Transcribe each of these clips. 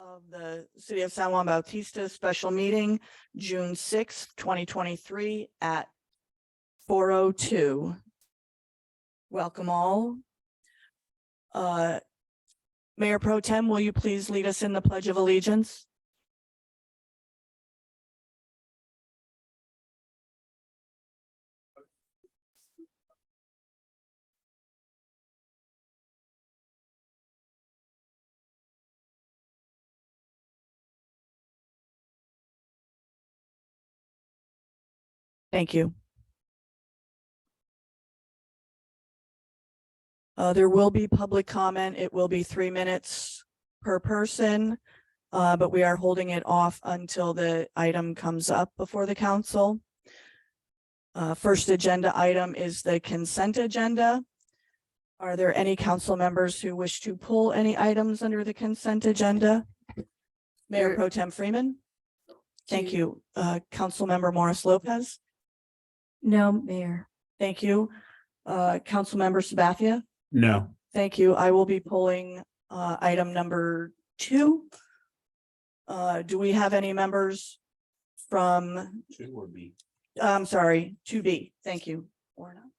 of the City of San Juan Bautista special meeting, June 6th, 2023 at 4:02. Welcome all. Mayor Pro Tem, will you please lead us in the Pledge of Allegiance? Thank you. There will be public comment. It will be 3 minutes per person, but we are holding it off until the item comes up before the council. First agenda item is the consent agenda. Are there any council members who wish to pull any items under the consent agenda? Mayor Pro Tem Freeman? Thank you. Council Member Morris Lopez? No, Mayor. Thank you. Council Member Sabathia? No. Thank you. I will be pulling item number 2. Do we have any members from, 2 or B? I'm sorry, 2B? Thank you. Or not.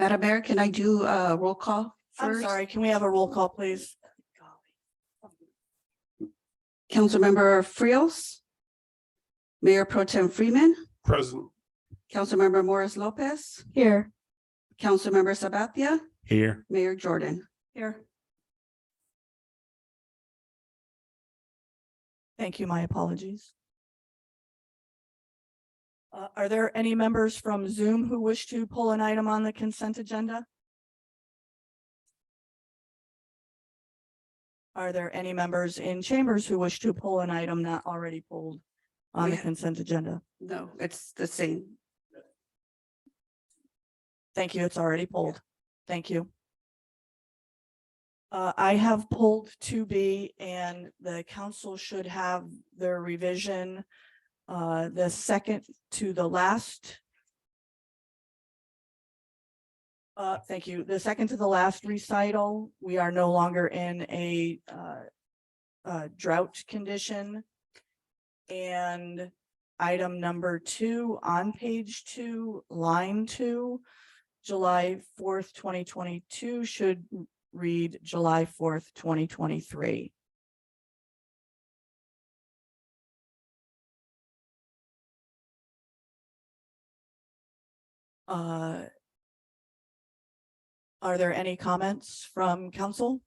Madam Mayor, can I do a roll call I'm first? sorry, can we have a roll call, please? Councilmember Frios, Mayor Pro Tem Freeman, Present. Councilmember Morris Lopez, Here. Councilmember Sabathia, Here. Mayor Jordan. Here. Thank you. My apologies. Are there any members from Zoom who wish to pull an item on the consent agenda? Are there any members in chambers who wish to pull an item not already pulled on the consent agenda? No, it's the same. Thank you. It's already pulled. Thank you. I have pulled 2B and the council should have their revision. The second to the last. Thank you. The second to the last recital, we are no longer in a drought condition. And item number 2 on page 2, line 2, July 4th, 2022 should read July 4th, 2023. Are there any comments from council?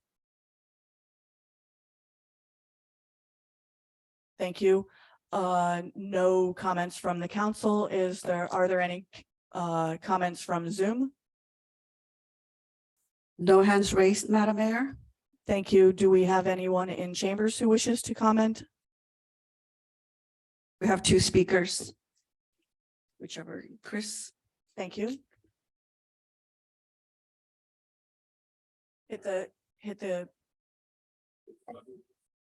Thank you. No comments from the council. Are there any comments from Zoom? No hands raised, Madam Mayor. Thank you. Do we have anyone in chambers who wishes to comment? We have 2 speakers. Whichever, Chris. Thank you. Hit the.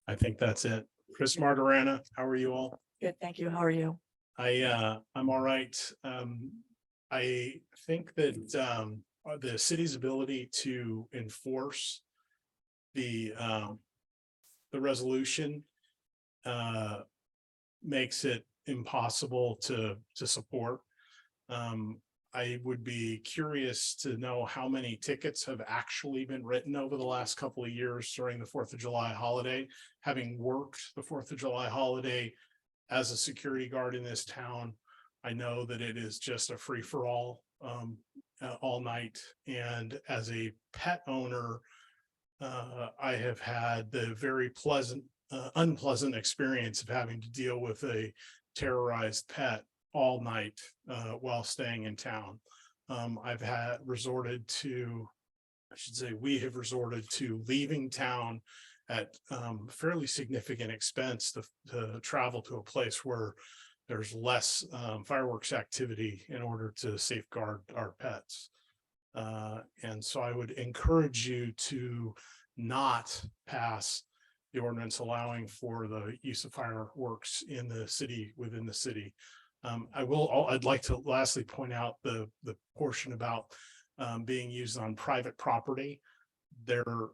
I think that's it. Chris Margarana, how are you all? Good. Thank you. How are you? I'm all right. I think that the city's ability to enforce the resolution makes it impossible to support. I would be curious to know how many tickets have actually been written over the last couple of years during the 4th of July holiday. Having worked the 4th of July holiday as a security guard in this town, I know that it is just a free-for-all all night. And as a pet owner, I have had the very unpleasant experience of having to deal with a terrorized pet all night while staying in town. We have resorted to leaving town at fairly significant expense to travel to a place where there's less fireworks activity in order to safeguard our pets. And so I would encourage you to not pass the ordinance allowing for the use of fireworks in the city, within the city. I'd like to lastly point out the portion about being used on private property. There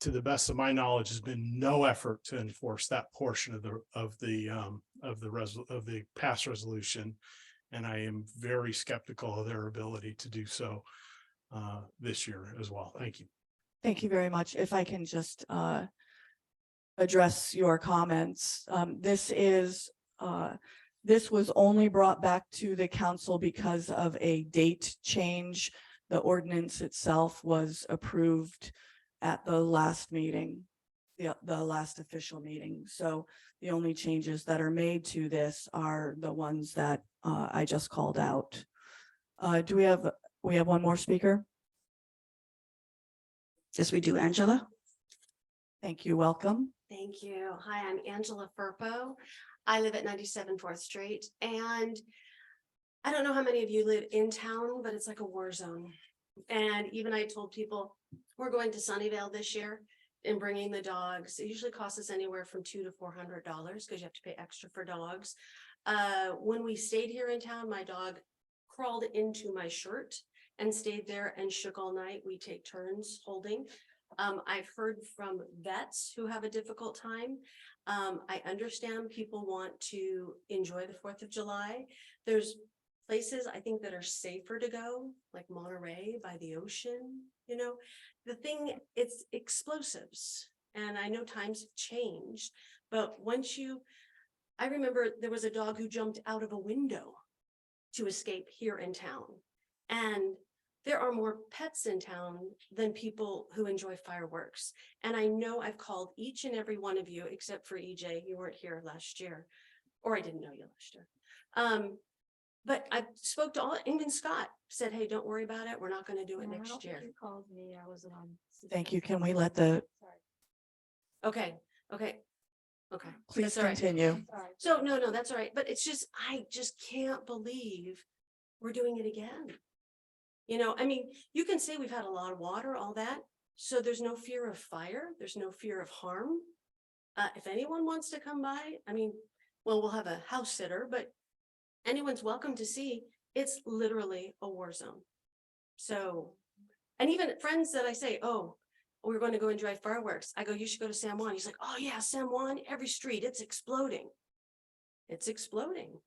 to the best of my knowledge, has been no effort to enforce that portion of the past resolution. And I am very skeptical of their ability to do so this year as well. Thank you. Thank you very much. If I can just address your comments. This was only brought back to the council because of a date change. The ordinance itself was approved at the last meeting, the last official meeting. So the only changes that are made to this are the ones that I just called out. Do we have one more speaker? Yes, we do, Angela. Thank you. Welcome. Thank you. Hi, I'm Angela Furpo. I live at 97 4th Street, and I don't know how many of you live in town, but it's like a war zone. And even I told people we're going to Sunnyvale this year and bringing the dogs. It usually costs us anywhere from $200 to $400 because you have to pay extra for dogs. When we stayed here in town, my dog crawled into my shirt and stayed there and shook all night. We take turns holding. I've heard from vets who have a difficult time. I understand people want to enjoy the 4th of July. There's places I think that are safer to go, like Monterey by the ocean. You know, the thing, it's explosives. And I know times have changed, but I remember there was a dog who jumped out of a window to escape here in town. And there are more pets in town than people who enjoy fireworks. And I know I've called each and every one of you, except for EJ, you weren't here last year, or I didn't know you last year. But I spoke to even Scott said, hey, don't worry about it. We're not going to do it next year. You called me, I wasn't on. Thank you. Can we let the, Okay. please That's all right. continue? So no, that's all right. But it's just, I just can't believe we're doing it again. You know, I mean, you can say we've had a lot of water, all that. So there's no fear of fire. There's no fear of harm. If anyone wants to come by, I mean, well, we'll have a house sitter, but anyone's welcome to see. It's literally a war zone. So, and even friends that I say, oh, we're going to go and drive fireworks. I go, you should go to San Juan. He's like, oh yeah, San Juan, every street, it's exploding. It's exploding.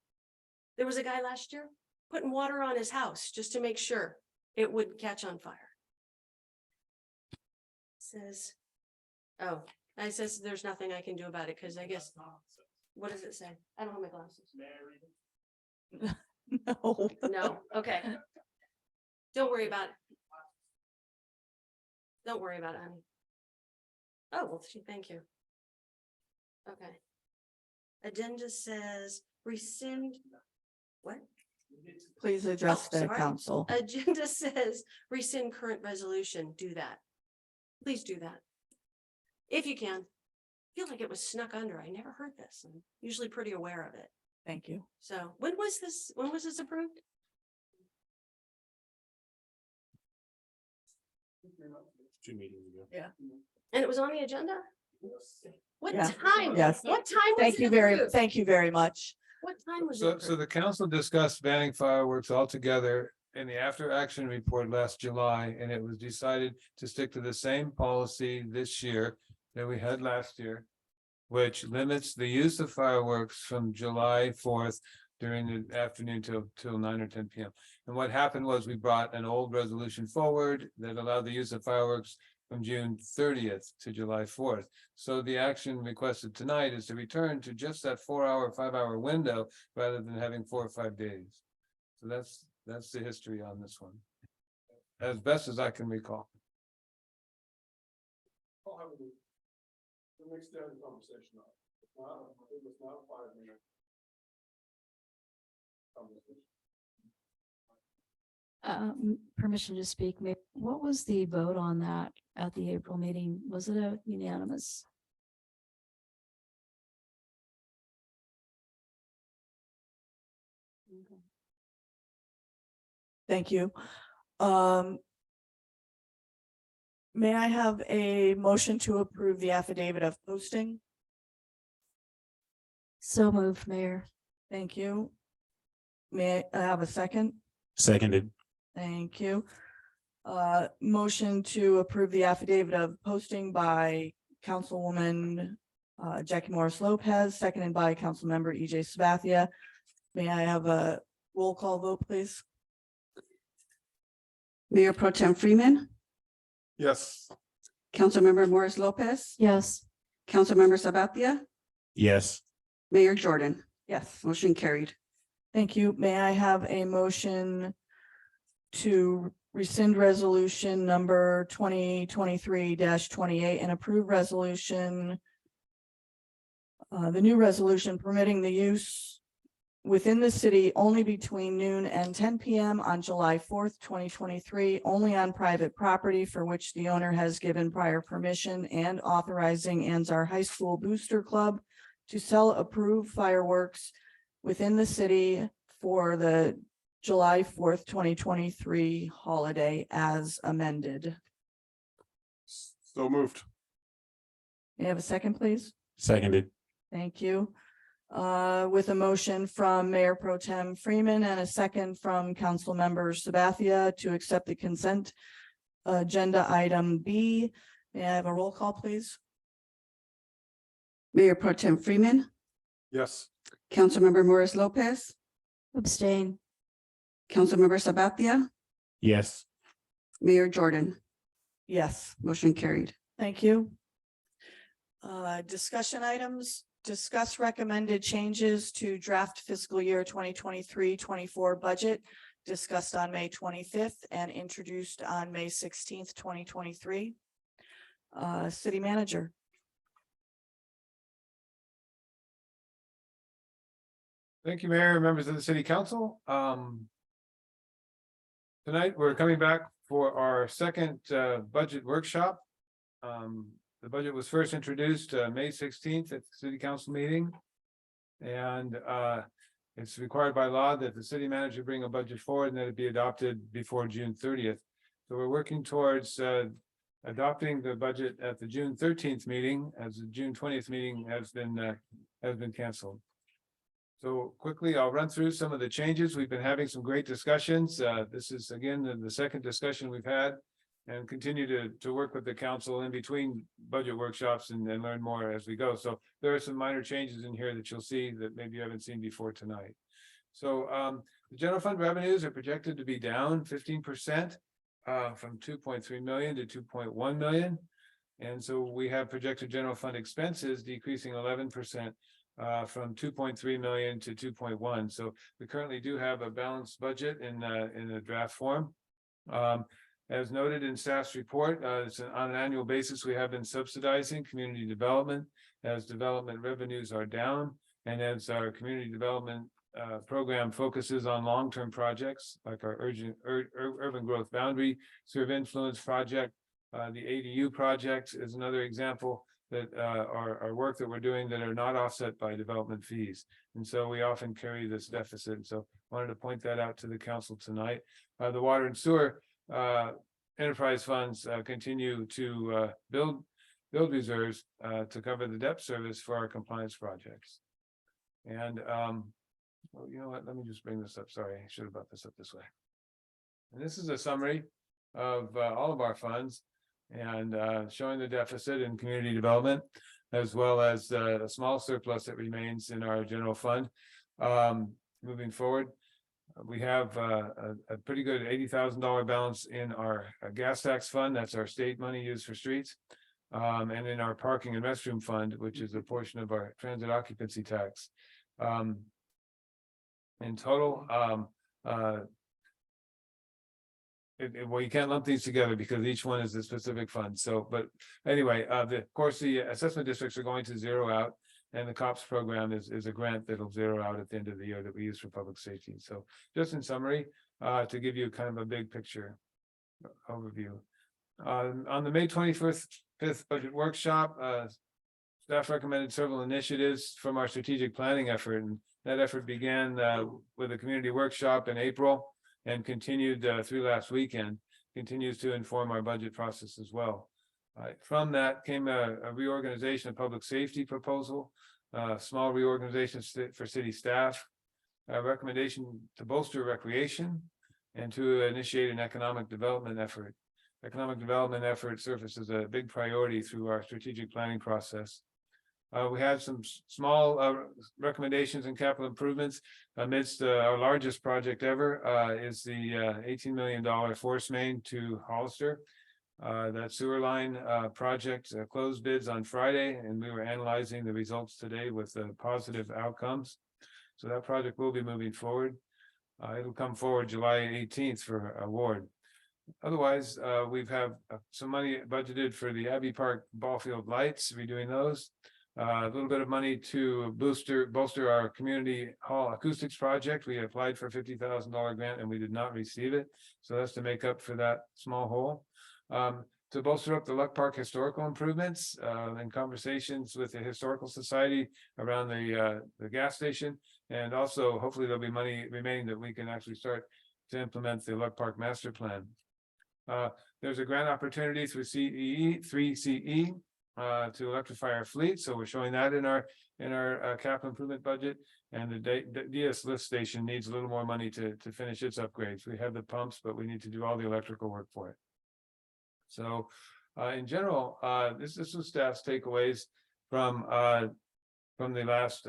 There was a guy last year putting water on his house just to make sure it wouldn't catch on fire. Says, oh, I says there's nothing I can do about it because I guess, what does it say? I don't have my glasses. No. No, okay. Don't worry about it. Don't worry about it, honey. Oh, well, thank you. Okay. Agenda says rescind. What? Please address Oh, the sorry. council. Agenda says rescind current resolution. Do that. Please do that. If you can. I feel like it was snuck under. I never heard this. I'm usually pretty aware of it. Thank you. So when was this approved? Two meetings ago. Yeah. And it was on the agenda? What Yeah. time? Yes. What time? was it approved? Thank you very much. What time was it? So approved? the council discussed banning fireworks altogether in the after action report last July, and it was decided to stick to the same policy this year that we had last year, which limits the use of fireworks from July 4th during the afternoon till 9 or 10 p.m. And what happened was we brought an old resolution forward that allowed the use of fireworks from June 30th to July 4th. So the action requested tonight is to return to just that 4-hour, 5-hour window rather than having 4 or 5 days. So that's the history on this one, as best as I can recall. Permission to speak. What was the vote on that at the April meeting? Was it a unanimous? Okay. Thank you. May I have a motion to approve the affidavit of posting? So moved, Mayor. Thank you. May I have a second? Seconded. Thank you. Motion to approve the affidavit of posting by Councilwoman Jackie Morris Lopez, seconded by Councilmember EJ Sabathia. May I have a roll call vote, please? Mayor Pro Tem Freeman, Yes. Councilmember Morris Lopez, Yes, Councilmember Sabathia, Yes. Mayor Jordan, Yes. motion carried. Thank you. May I have a motion to rescind resolution number 2023-28 and approve resolution, the new resolution permitting the use within the city only between noon and 10 p.m. on July 4th, 2023, only on private property for which the owner has given prior permission, and authorizing Anzar High School Booster Club to sell approved fireworks within the city for the July 4th, 2023 holiday as amended. So moved. May I have a second, please? Seconded. Thank you. With a motion from Mayor Pro Tem Freeman and a second from Councilmember Sabathia to accept the consent agenda item B. May I have a roll call, please? Mayor Pro Tem Freeman, Yes. Councilmember Morris Lopez, abstain. Councilmember Sabathia, Yes. Mayor Jordan, Yes. motion carried. Thank you. Discussion items, discuss recommended changes to draft fiscal year 2023-24 budget discussed on May 25th and introduced on May 16th, 2023. City Manager. Thank you, Mayor, members of the City Council. Tonight, we're coming back for our second budget workshop. The budget was first introduced May 16th at the City Council meeting. And it's required by law that the city manager bring a budget forward and that it be adopted before June 30th. So we're working towards adopting the budget at the June 13th meeting, as the June 20th meeting has been canceled. So quickly, I'll run through some of the changes. We've been having some great discussions. This is again the second discussion we've had, and continue to work with the council in between budget workshops and learn more as we go. So there are some minor changes in here that you'll see that maybe you haven't seen before tonight. So the general fund revenues are projected to be down 15% from 2.3 million to 2.1 million. And so we have projected general fund expenses decreasing 11% from 2.3 million to 2.1. So we currently do have a balanced budget in a draft form. As noted in staff's report, on an annual basis, we have been subsidizing community development as development revenues are down, and as our community development program focuses on long-term projects like our urban growth boundary sphere of influence project. The ADU project is another example that are work that we're doing that are not offset by development fees. And so we often carry this deficit. So wanted to point that out to the council tonight. The water and sewer enterprise funds continue to build reserves to cover the debt service for our compliance projects. And well, you know what, let me just bring this up. Sorry, I should have brought this up this way. And this is a summary of all of our funds and showing the deficit in community development, as well as a small surplus that remains in our general fund. Moving forward, we have a pretty good $80,000 balance in our gas tax fund. That's our state money used for streets. And in our parking and restroom fund, which is a portion of our transit occupancy tax. In total, well, you can't lump these together because each one is a specific fund. So, but anyway, of course, the assessment districts are going to zero out, and the COPS program is a grant that'll zero out at the end of the year that we use for public safety. So, just in summary, to give you kind of a big picture overview. On the May 25th budget workshop, staff recommended several initiatives from our strategic planning effort, and that effort began with a community workshop in April and continued through last weekend, continues to inform our budget process as well. From that came a reorganization of public safety proposal, small reorganization for city staff, a recommendation to bolster recreation, and to initiate an economic development effort. Economic development effort surfaces a big priority through our strategic planning process. We had some small recommendations and capital improvements amidst our largest project ever is the $18 million force main to Hollister. That sewer line project closed bids on Friday, and we were analyzing the results today with positive outcomes. So that project will be moving forward. It'll come forward July 18th for award. Otherwise, we've have some money budgeted for the Abbey Park ball field lights, redoing those. A little bit of money to bolster our community hall acoustics project. We applied for a $50,000 grant and we did not receive it. So that's to make up for that small hole. To bolster up the Luck Park historical improvements, and conversations with the Historical Society around the gas station. And also hopefully there'll be money remaining that we can actually start to implement the Luck Park master plan. There's a grant opportunity through CE3CE to electrify our fleet. So we're showing that in our capital improvement budget. And the DS lift station needs a little more money to finish its upgrades. We have the pumps, but we need to do all the electrical work for it. So in general, this was staff's takeaways from the last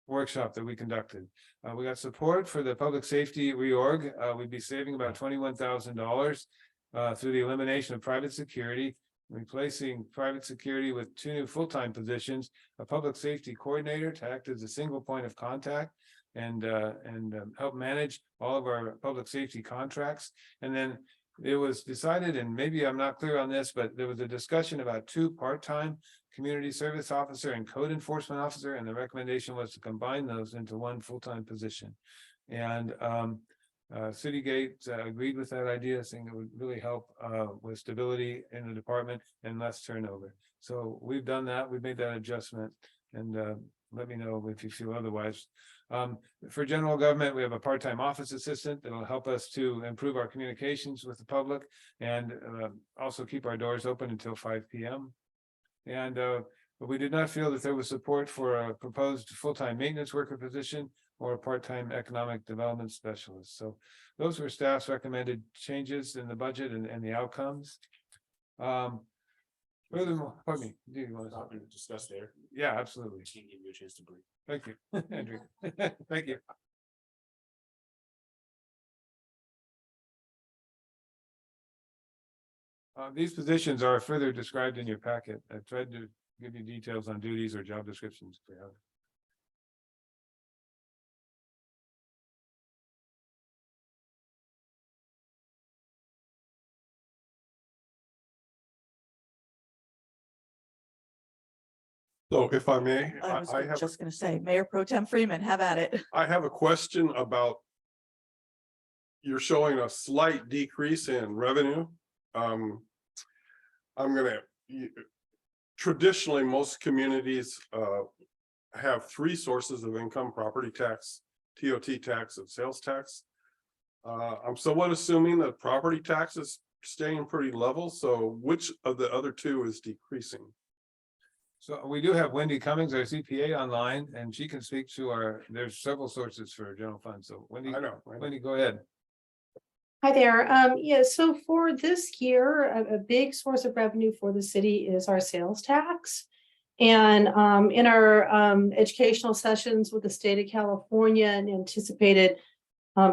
workshop that we conducted. We got support for the public safety reorg. We'd be saving about $21,000 through the elimination of private security, replacing private security with 2 new full-time positions, a public safety coordinator to act as a single point of contact and help manage all of our public safety contracts. And then it was decided, and maybe I'm not clear on this, but there was a discussion about 2 part-time community service officer and code enforcement officer, and the recommendation was to combine those into 1 full-time position. And Citygate agreed with that idea, saying it would really help with stability in the department and less turnover. So we've done that. We've made that adjustment, and let me know if you feel otherwise. For general government, we have a part-time office assistant that will help us to improve our communications with the public and also keep our doors open until 5 p.m. And but we did not feel that there was support for a proposed full-time maintenance worker position or a part-time economic development specialist. So those were staff's recommended changes in the budget and the outcomes. Furthermore, pardon me, do you want to discuss there? Yeah, absolutely. Give you a chance to breathe. Thank you, Andrew. Thank you. These positions are further described in your packet. I tried to give you details on duties or job descriptions if you have. So if I may, I was I have, just gonna say, Mayor Pro Tem Freeman, have at it. I have a question about. You're showing a slight decrease in revenue. I'm gonna, traditionally, most communities have 3 sources of income: property tax, TOT tax, and sales tax. I'm somewhat assuming that property tax is staying pretty level. So which of the other 2 is decreasing? So we do have Wendy Cummings, our CPA, online, and she can speak to there's several sources for general fund. So Wendy, I know. Wendy, go ahead. Hi there. Yeah, so for this year, a big source of revenue for the city is our sales tax. And in our educational sessions with the state of California and anticipated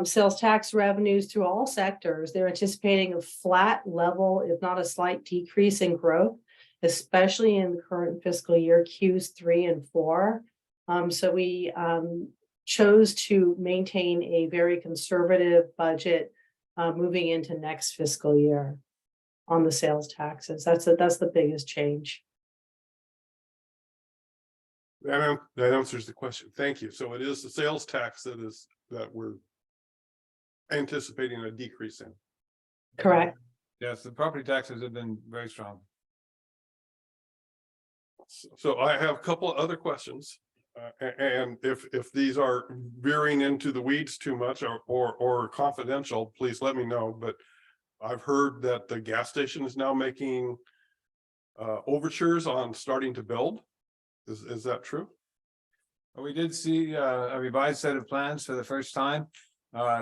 sales tax revenues through all sectors, they're anticipating a flat level, if not a slight decrease in growth, especially in the current fiscal year, Qs 3 and 4. So we chose to maintain a very conservative budget moving into next fiscal year on the sales taxes. That's the biggest change. That answers the question. Thank you. So it is the sales tax that we're anticipating a decrease in. Correct. Yes, the property taxes have been very strong. So I have a couple of other questions. And if these are veering into the weeds too much or confidential, please let me know. But I've heard that the gas station is now making overtures on starting to build. Is that true? We did see a revised set of plans for the first time.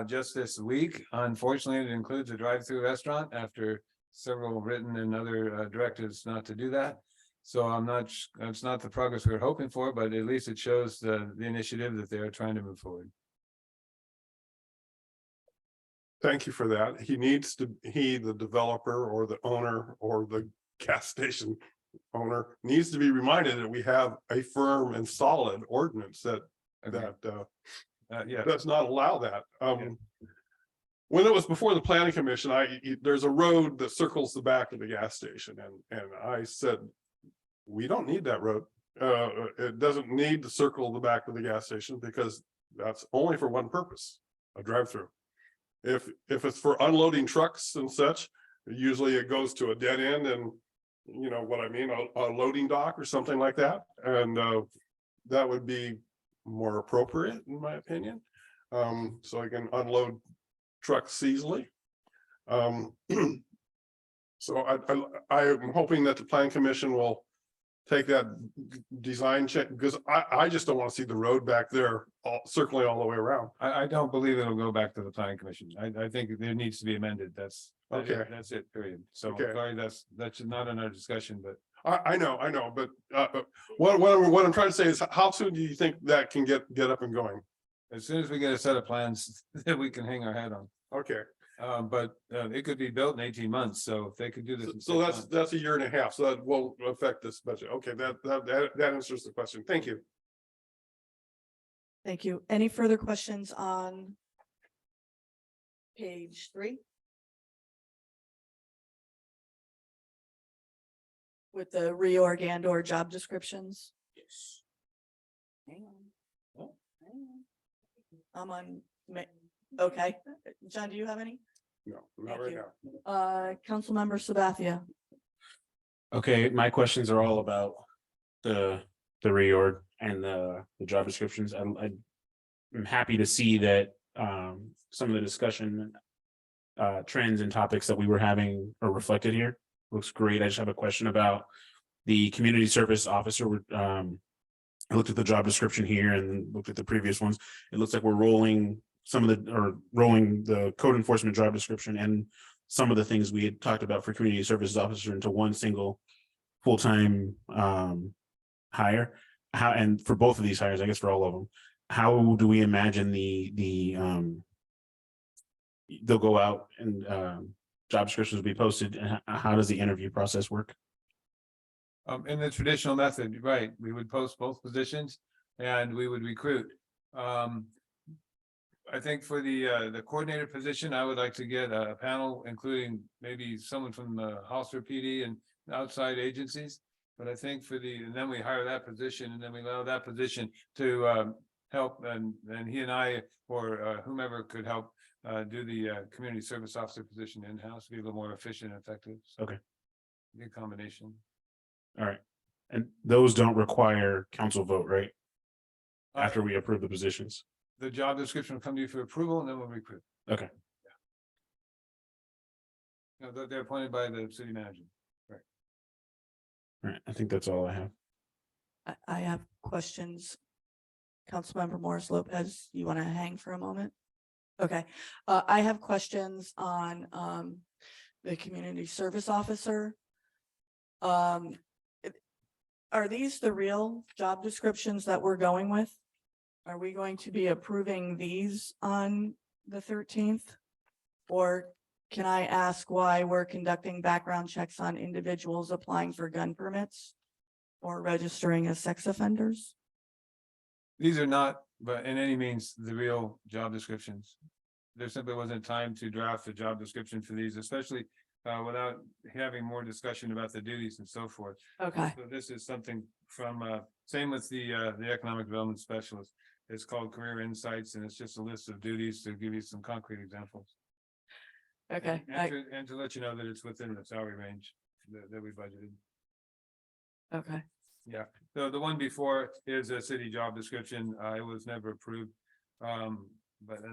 just this week. Unfortunately, it includes a drive-through restaurant after several written and other directives not to do that. So I'm not, it's not the progress we were hoping for, but at least it shows the initiative that they are trying to move forward. Thank you for that. He needs to, the developer or the owner or the gas station owner needs to be reminded that we have a firm and solid ordinance that Yeah, does not allow that. When it was before the planning commission, there's a road that circles the back of the gas station, and I said, we don't need that road. It doesn't need to circle the back of the gas station because that's only for one purpose, a drive-through. If it's for unloading trucks and such, usually it goes to a dead end, and you know what I mean, a loading dock or something like that, and that would be more appropriate in my opinion. So I can unload trucks easily. So I'm hoping that the plan commission will take that design check, because I just don't want to see the road back there circling all the way around. I don't believe it'll go back to the planning commission. I think it needs to be amended. That's Okay. That's it, period. So Okay. sorry, that's not in our discussion, but I know, but what I'm trying to say is, how soon do you think that can get up and going? as soon as we get a set of plans that we can hang our hat on. Okay, But it could be built in 18 months, so if they could do this. in so 6 months. that's a year and a half, so that won't affect this budget. Okay, that answers the question. Thank you. Thank you. Any further questions on page 3? With the reorg and or job descriptions? Yes. Hang on. Oh, hang on. I'm on, okay. John, do you have any? No, not Thank right you. now. Councilmember Sabathia. Okay, my questions are all about the reorg and the job descriptions. I'm happy to see that some of the discussion trends and topics that we were having are reflected here. Looks great. I just have a question about the community service officer. I looked at the job description here and looked at the previous ones. It looks like we're rolling the code enforcement job description and some of the things we had talked about for community services officer into one single full-time hire. How, and for both of these hires, I guess for all of them, how do we imagine they'll go out and job descriptions will be posted, and how does the interview process work? In the traditional method, right, we would post both positions and we would recruit. I think for the coordinator position, I would like to get a panel, including maybe someone from the Hollister PD and outside agencies. But I think and then we hire that position, and then we allow that position to help, and he and I, or whomever could help do the community service officer position in-house, be a little more efficient and effective. So, Okay. Good combination. All right, and those don't require council vote, right? After we approve the positions. The job description will come to you for approval, and then we'll recruit. Okay. Yeah. No, they're appointed by the city manager. All right, I think that's all I have. I have questions. Councilmember Morris Lopez, you want to hang for a moment? Okay, I have questions on the community service officer. Are these the real job descriptions that we're going with? Are we going to be approving these on the 13th? Or can I ask why we're conducting background checks on individuals applying for gun permits or registering as sex offenders? These are not, but in any means, the real job descriptions. There simply wasn't time to draft a job description for these, especially without having more discussion about the duties and so forth. Okay, So this is something from, same with the economic development specialist. It's called Career Insights, and it's just a list of duties to give you some concrete examples. okay. And to let you know that it's within the salary range that we budgeted. Okay, Yeah, so the one before is a city job description. It was never approved. And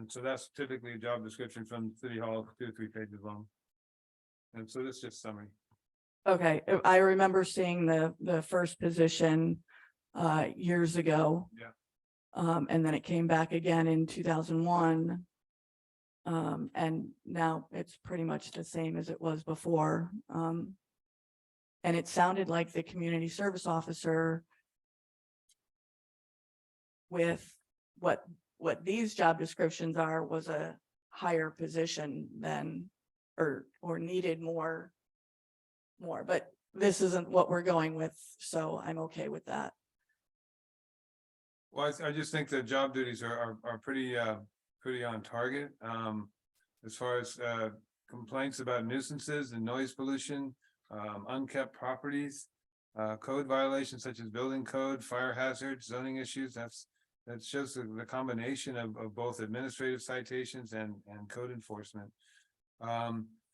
so that's typically a job description from City Hall, 2 or 3 pages long. And so this is just summary. okay. I remember seeing the first position years ago. Yeah. And then it came back again in 2001. And now it's pretty much the same as it was before. And it sounded like the community service officer with what these job descriptions are was a higher position than, or needed more, but this isn't what we're going with, so I'm okay with that. Well, I just think the job duties are pretty on target. As far as complaints about nuisances and noise pollution, unkept properties, code violations such as building code, fire hazards, zoning issues, that shows the combination of both administrative citations and code enforcement.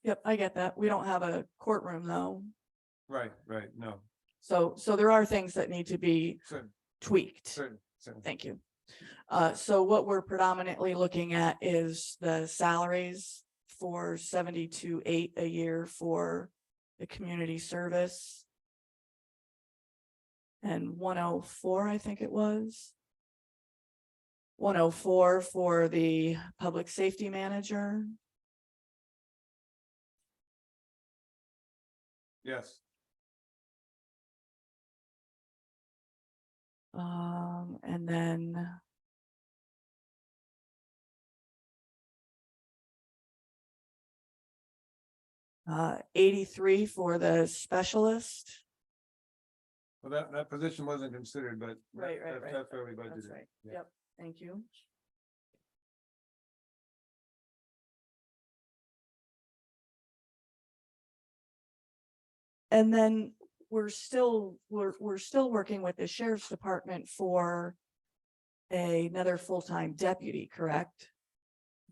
Yep, I get that. We don't have a courtroom though. Right, no, So there are things that need to be certain, tweaked. certain. Thank you. So what we're predominantly looking at is the salaries for 72,800 a year for the community service. And 104, I think it was. 104 for the public safety manager. Yes, And then 83 for the specialist. well, that position wasn't considered, but Right. that's where we budgeted. That's right. Yeah. Yep, thank you. And then we're still working with the sheriff's department for another full-time deputy, correct?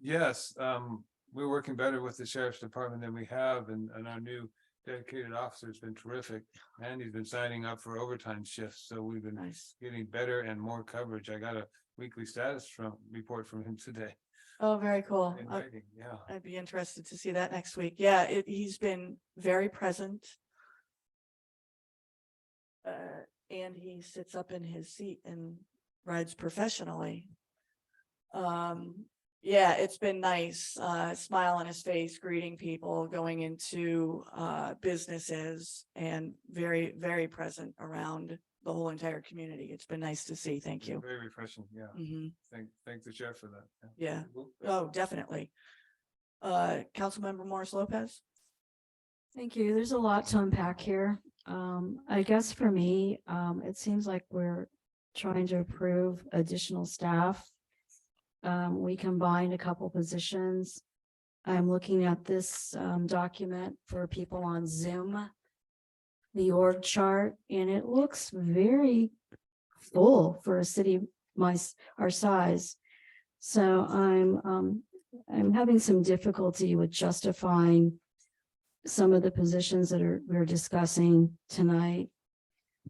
Yes, we're working better with the sheriff's department than we have, and our new dedicated officer has been terrific. And he's been signing up for overtime shifts, so we've been Nice. getting better and more coverage. I got a weekly status report from him today. Oh, very cool. In writing, yeah. I'd be interested to see that next week. Yeah, he's been very present. And he sits up in his seat and rides professionally. Yeah, it's been nice, smile on his face, greeting people, going into businesses, and very, very present around the whole entire community. It's been nice to see. Thank you. Very refreshing, yeah. Mhm. Thank the sheriff for that. Yeah. Oh, definitely. Councilmember Morris Lopez. Thank you. There's a lot to unpack here. I guess for me, it seems like we're trying to approve additional staff. We combined a couple positions. I'm looking at this document for people on Zoom, the org chart, and it looks very full for a city our size. So I'm having some difficulty with justifying some of the positions that we're discussing tonight.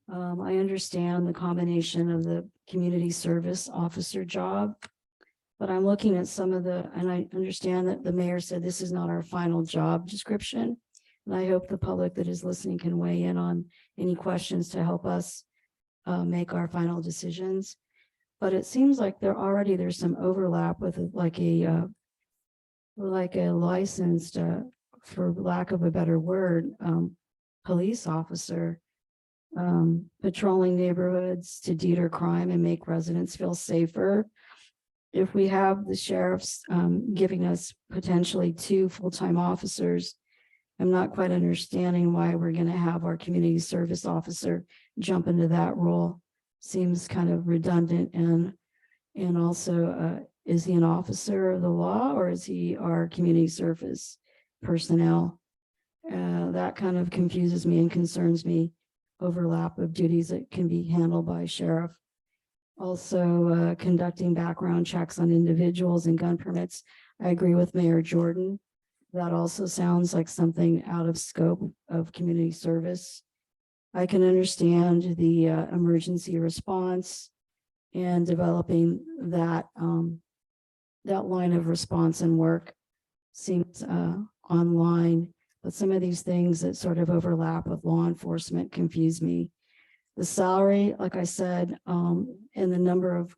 I understand the combination of the community service officer job, but I'm looking at some of and I understand that the mayor said this is not our final job description. And I hope the public that is listening can weigh in on any questions to help us make our final decisions. But it seems like there's some overlap with like a licensed, for lack of a better word, police officer, patrolling neighborhoods to deter crime and make residents feel safer. If we have the sheriffs giving us potentially 2 full-time officers, I'm not quite understanding why we're going to have our community service officer jump into that role. Seems kind of redundant, and also is he an officer of the law, or is he our community service personnel? That kind of confuses me and concerns me. Overlap of duties that can be handled by sheriff. Also, conducting background checks on individuals and gun permits. I agree with Mayor Jordan. That also sounds like something out of scope of community service. I can understand the emergency response and developing that that line of response and work seems online, but some of these things that sort of overlap with law enforcement confuse me. The salary, like I said, and the number of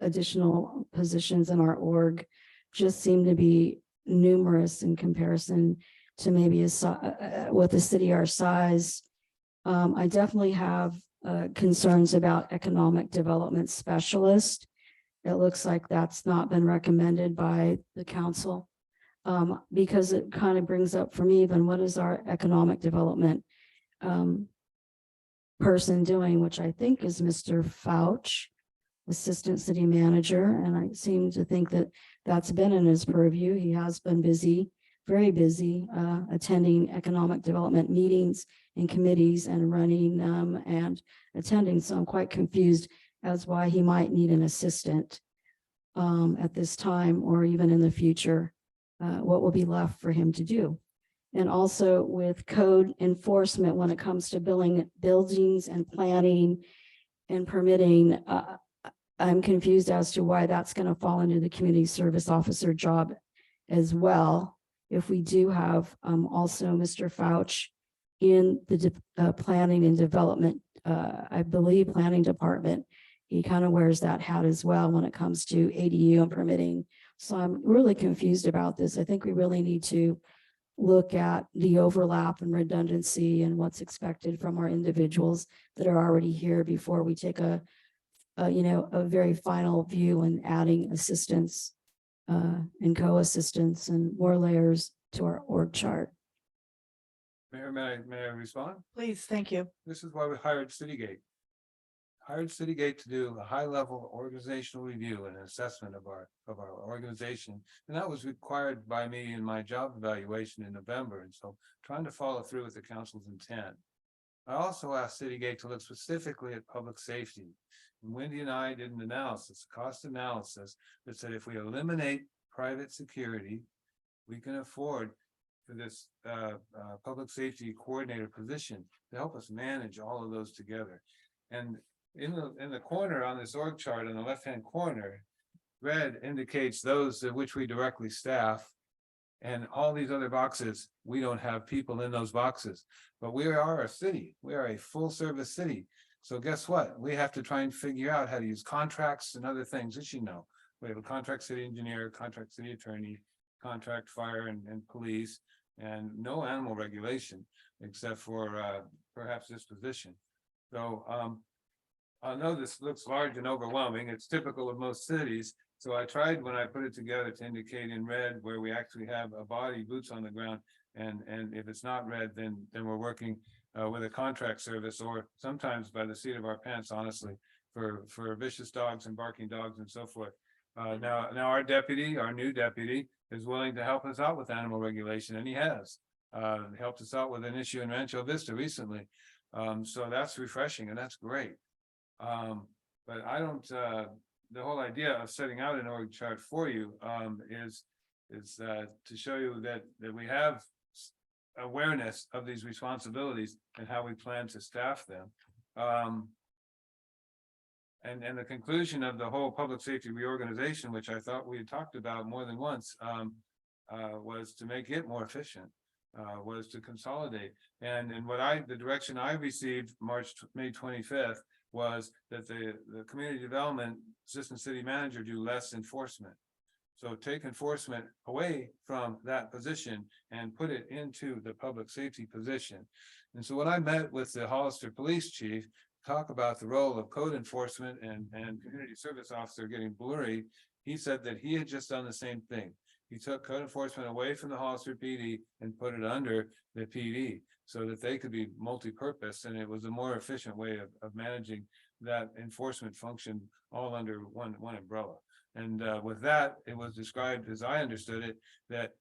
additional positions in our org just seem to be numerous in comparison to maybe with a city our size. I definitely have concerns about economic development specialist. It looks like that's not been recommended by the council. Because it kind of brings up for me, even what is our economic development person doing, which I think is Mr. Fouch, Assistant City Manager. And I seem to think that that's been in his purview. He has been busy, very busy, attending economic development meetings and committees and running them and attending. So I'm quite confused as why he might need an assistant at this time or even in the future. What will be left for him to do. And also with code enforcement, when it comes to buildings and planning and permitting, I'm confused as to why that's going to fall into the community service officer job as well. If we do have also Mr. Fouch in the planning and development, I believe planning department, he kind of wears that hat as well when it comes to ADU and permitting. So I'm really confused about this. I think we really need to look at the overlap and redundancy and what's expected from our individuals that are already here before we take a very final view and adding assistants and co-assistants and more layers to our org chart. Mayor, may I respond? Please, thank you. This is why we hired Citygate. Hired Citygate to do a high-level organizational review and assessment of our organization. And that was required by me in my job evaluation in November. And so trying to follow through with the council's intent. I also asked Citygate to look specifically at public safety. And Wendy and I did an analysis, cost analysis, that said if we eliminate private security, we can afford for this public safety coordinator position to help us manage all of those together. And in the corner on this org chart on the left-hand corner, red indicates those of which we directly staff. And all these other boxes, we don't have people in those boxes. But we are a city. We are a full-service city. So guess what? We have to try and figure out how to use contracts and other things, as you know. We have a contract city engineer, contract city attorney, contract fire and police, and no animal regulation except for perhaps this position. So I know this looks large and overwhelming. It's typical of most cities. So I tried when I put it together to indicate in red where we actually have a body, boots on the ground. And if it's not red, then we're working with a contract service or sometimes by the seat of our pants, honestly, for vicious dogs and barking dogs and so forth. Now our new deputy is willing to help us out with animal regulation, and he has helped us out with an issue in Rancho Vista recently. So that's refreshing and that's great. But I don't, the whole idea of setting out an org chart for you is to show you that we have awareness of these responsibilities and how we plan to staff them. And the conclusion of the whole public safety reorganization, which I thought we had talked about more than once, was to make it more efficient, was to consolidate. And the direction I received May 25th was that the community development assistant city manager do less enforcement. So take enforcement away from that position and put it into the public safety position. And so when I met with the Hollister police chief, talk about the role of code enforcement and community service officer getting blurry, he said that he had just done the same thing. He took code enforcement away from the Hollister PD and put it under the PD so that they could be multi-purpose, and it was a more efficient way of managing that enforcement function all under one umbrella. And with that, it was described, as I understood it, that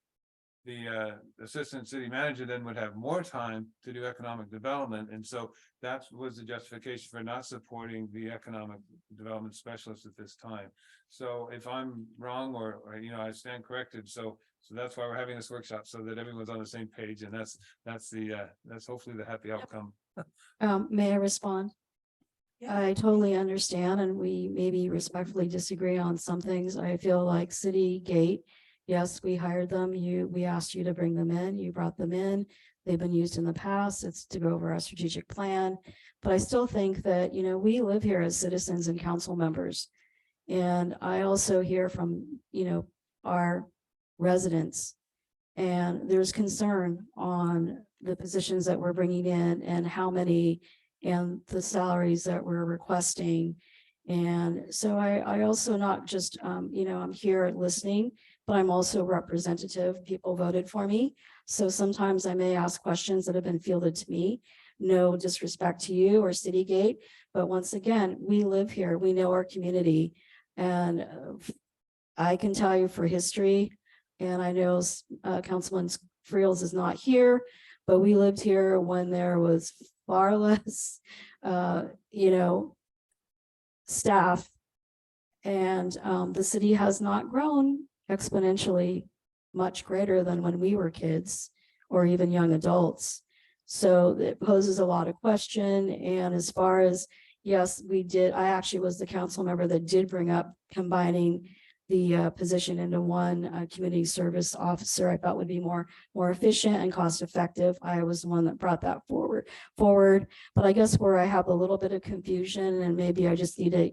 the assistant city manager then would have more time to do economic development. And so that was the justification for not supporting the economic development specialist at this time. So if I'm wrong or I stand corrected. So that's why we're having this workshop, so that everyone's on the same page. And that's hopefully the happy outcome. May I respond? I totally understand, and we maybe respectfully disagree on some things. I feel like Citygate, yes, we hired them. We asked you to bring them in. You brought them in. They've been used in the past. It's to go over our strategic plan. But I still think that, we live here as citizens and council members. And I also hear from, our residents And there's concern on the positions that we're bringing in and how many and the salaries that we're requesting. And so I also not just, I'm here listening, but I'm also representative. People voted for me. So sometimes I may ask questions that have been fielded to me. No disrespect to you or Citygate, but once again, we live here, we know our community. And I can tell you for history, and I know Councilman Friels is not here, but we lived here when there was far less, staff. And the city has not grown exponentially much greater than when we were kids or even young adults. So it poses a lot of question. And as far as, yes, I actually was the council member that did bring up combining the position into one community service officer. I thought would be more efficient and cost effective. I was the one that brought that forward. But I guess where I have a little bit of confusion, and maybe I just need to,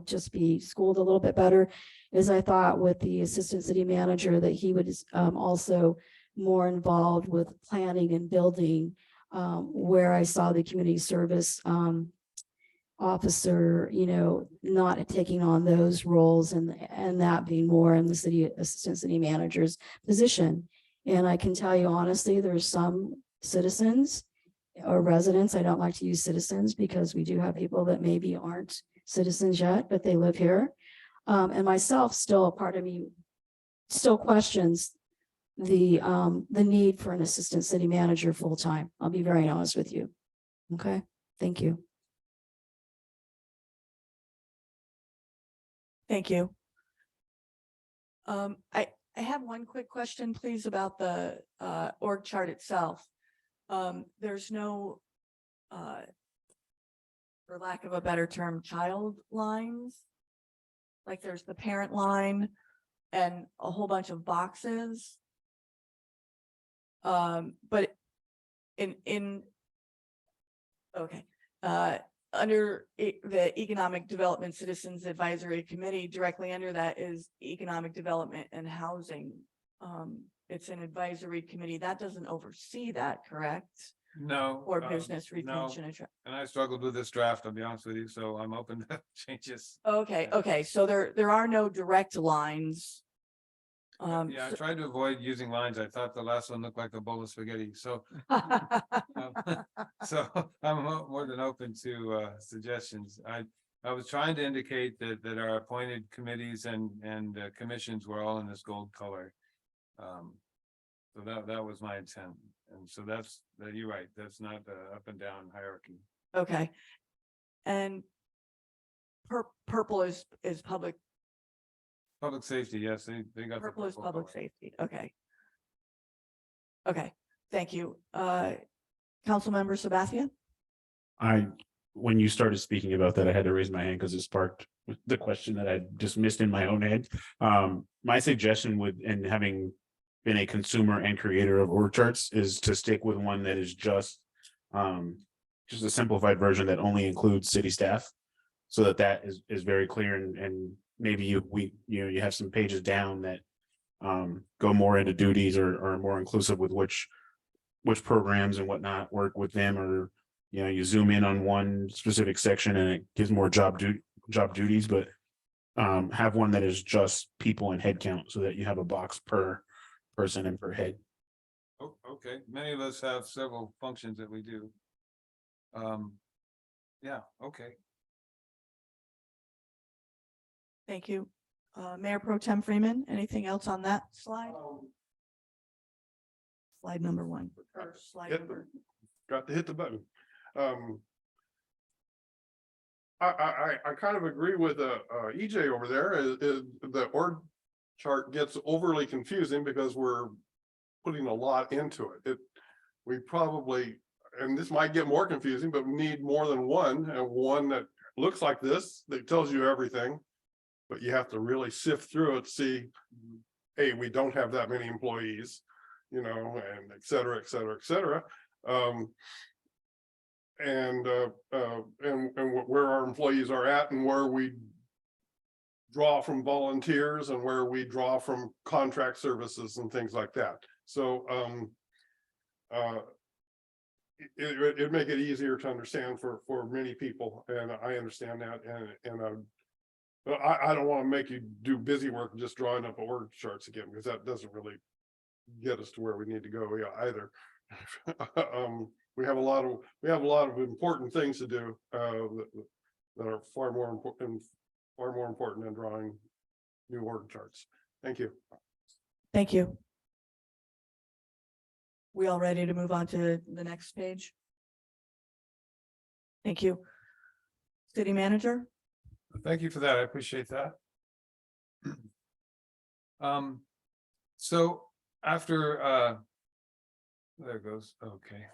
just be schooled a little bit better, is I thought with the assistant city manager that he would also more involved with planning and building, where I saw the community service officer, not taking on those roles, and that being more in the city assistant city manager's position. And I can tell you honestly, there's some citizens or residents, I don't like to use citizens because we do have people that maybe aren't citizens yet, but they live here. And myself, still a part of me still questions the need for an assistant city manager full-time. I'll be very honest with you. Okay, thank you. Thank you. I have one quick question, please, about the org chart itself. There's no, for lack of a better term, child lines. Like there's the parent line and a whole bunch of boxes. But under the Economic Development Citizens Advisory Committee, directly under that is Economic Development and Housing. It's an advisory committee that doesn't oversee that, correct? No. Or business no. retention. And I struggled with this draft, I'll be honest with you, so I'm open to changes. Okay, so there are no direct lines. Yeah, I tried to avoid using lines. I thought the last one looked like a bowl of spaghetti, so. So I'm more than open to suggestions. I was trying to indicate that our appointed committees and commissions were all in this gold color. So that was my intent, and so you're right, that's not the up and down hierarchy. Okay. And purple is public. Public safety, yes, they got the Purple is color. public safety. Okay. Okay, thank you. Councilmember Sabathia? When you started speaking about that, I had to raise my hand because it sparked the question that I just missed in my own head. My suggestion and having been a consumer and creator of org charts, is to stick with one that is just a simplified version that only includes city staff, so that is very clear, and maybe you have some pages down that go more into duties or are more inclusive with which programs and whatnot work with them, or you zoom in on one specific section and it gives more job duties, but have one that is just people and head count, so that you have a box per person and per head. Oh, okay, many of us have several functions that we do. Yeah, okay. Thank you. Mayor Pro Tem Freeman, anything else on that slide? Slide number 1. Or slide number. Got to hit the button. I kind of agree with EJ over there. The org chart gets overly confusing because we're putting a lot into it. We probably, and this might get more confusing, but we need more than one, and one that looks like this, that tells you everything. But you have to really sift through it to see, hey, we don't have that many employees, and et cetera, et cetera, et cetera. And where our employees are at, and where we draw from volunteers, and where we draw from contract services and things like that. So, it'd make it easier to understand for many people, and I understand that, but I don't want to make you do busy work and just drawing up org charts again, because that doesn't really get us to where we need to go either. We have a lot of important things to do, that are far more important than drawing new org charts. Thank you. Thank you. We all ready to move on to the next page? Thank you. City manager? Thank you for that. I appreciate that. So after, there it goes, okay.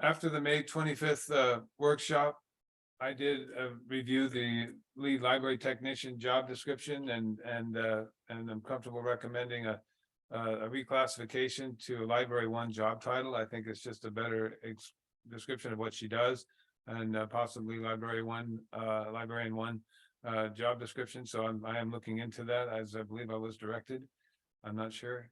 After the May 25th workshop, I did review the lead library technician job description, and I'm comfortable recommending a reclassification to a library one job title. I think it's just a better description of what she does, and possibly librarian one job description. So I am looking into that, as I believe I was directed. I'm not sure.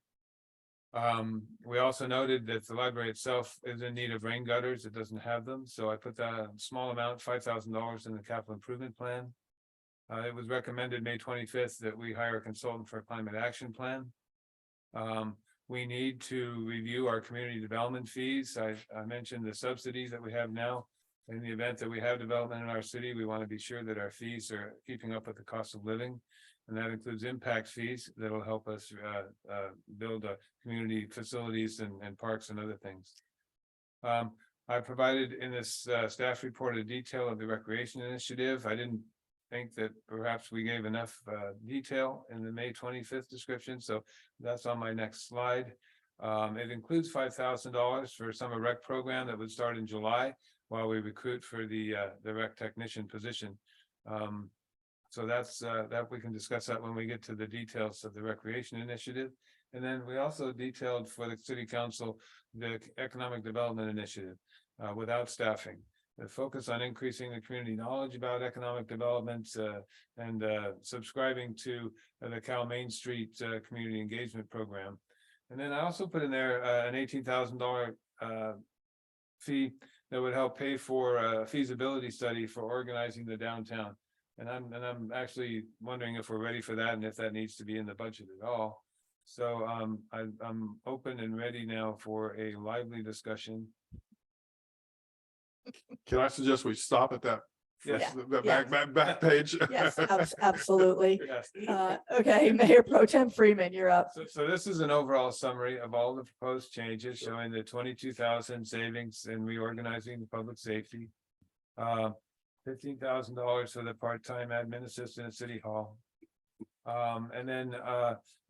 We also noted that the library itself is in need of rain gutters. It doesn't have them. So I put that small amount, $5,000, in the capital improvement plan. It was recommended May 25th that we hire a consultant for a climate action plan. We need to review our community development fees. I mentioned the subsidies that we have now. In the event that we have development in our city, we want to be sure that our fees are keeping up with the cost of living. And that includes impact fees that will help us build community facilities and parks and other things. I provided in this staff report a detail of the recreation initiative. I didn't think that perhaps we gave enough detail in the May 25th description, so that's on my next slide. It includes $5,000 for summer rec program that would start in July while we recruit for the rec technician position. So that's that we can discuss that when we get to the details of the recreation initiative. And then we also detailed for the city council the economic development initiative without staffing. The focus on increasing the community knowledge about economic development and subscribing to the Cal Main Street community engagement program. And then I also put in there an $18,000 fee that would help pay for a feasibility study for organizing the downtown. And I'm actually wondering if we're ready for that and if that needs to be in the budget at all. So I'm open and ready now for a lively discussion. Can I suggest we stop at that? Yes. The Yeah. back page? Yes, absolutely. Yes. Okay, Mayor Pro Tem Freeman, you're up. So this is an overall summary of all the proposed changes showing the 22,000 savings in reorganizing the public safety. $15,000 for the part-time admin assistant at City Hall. And then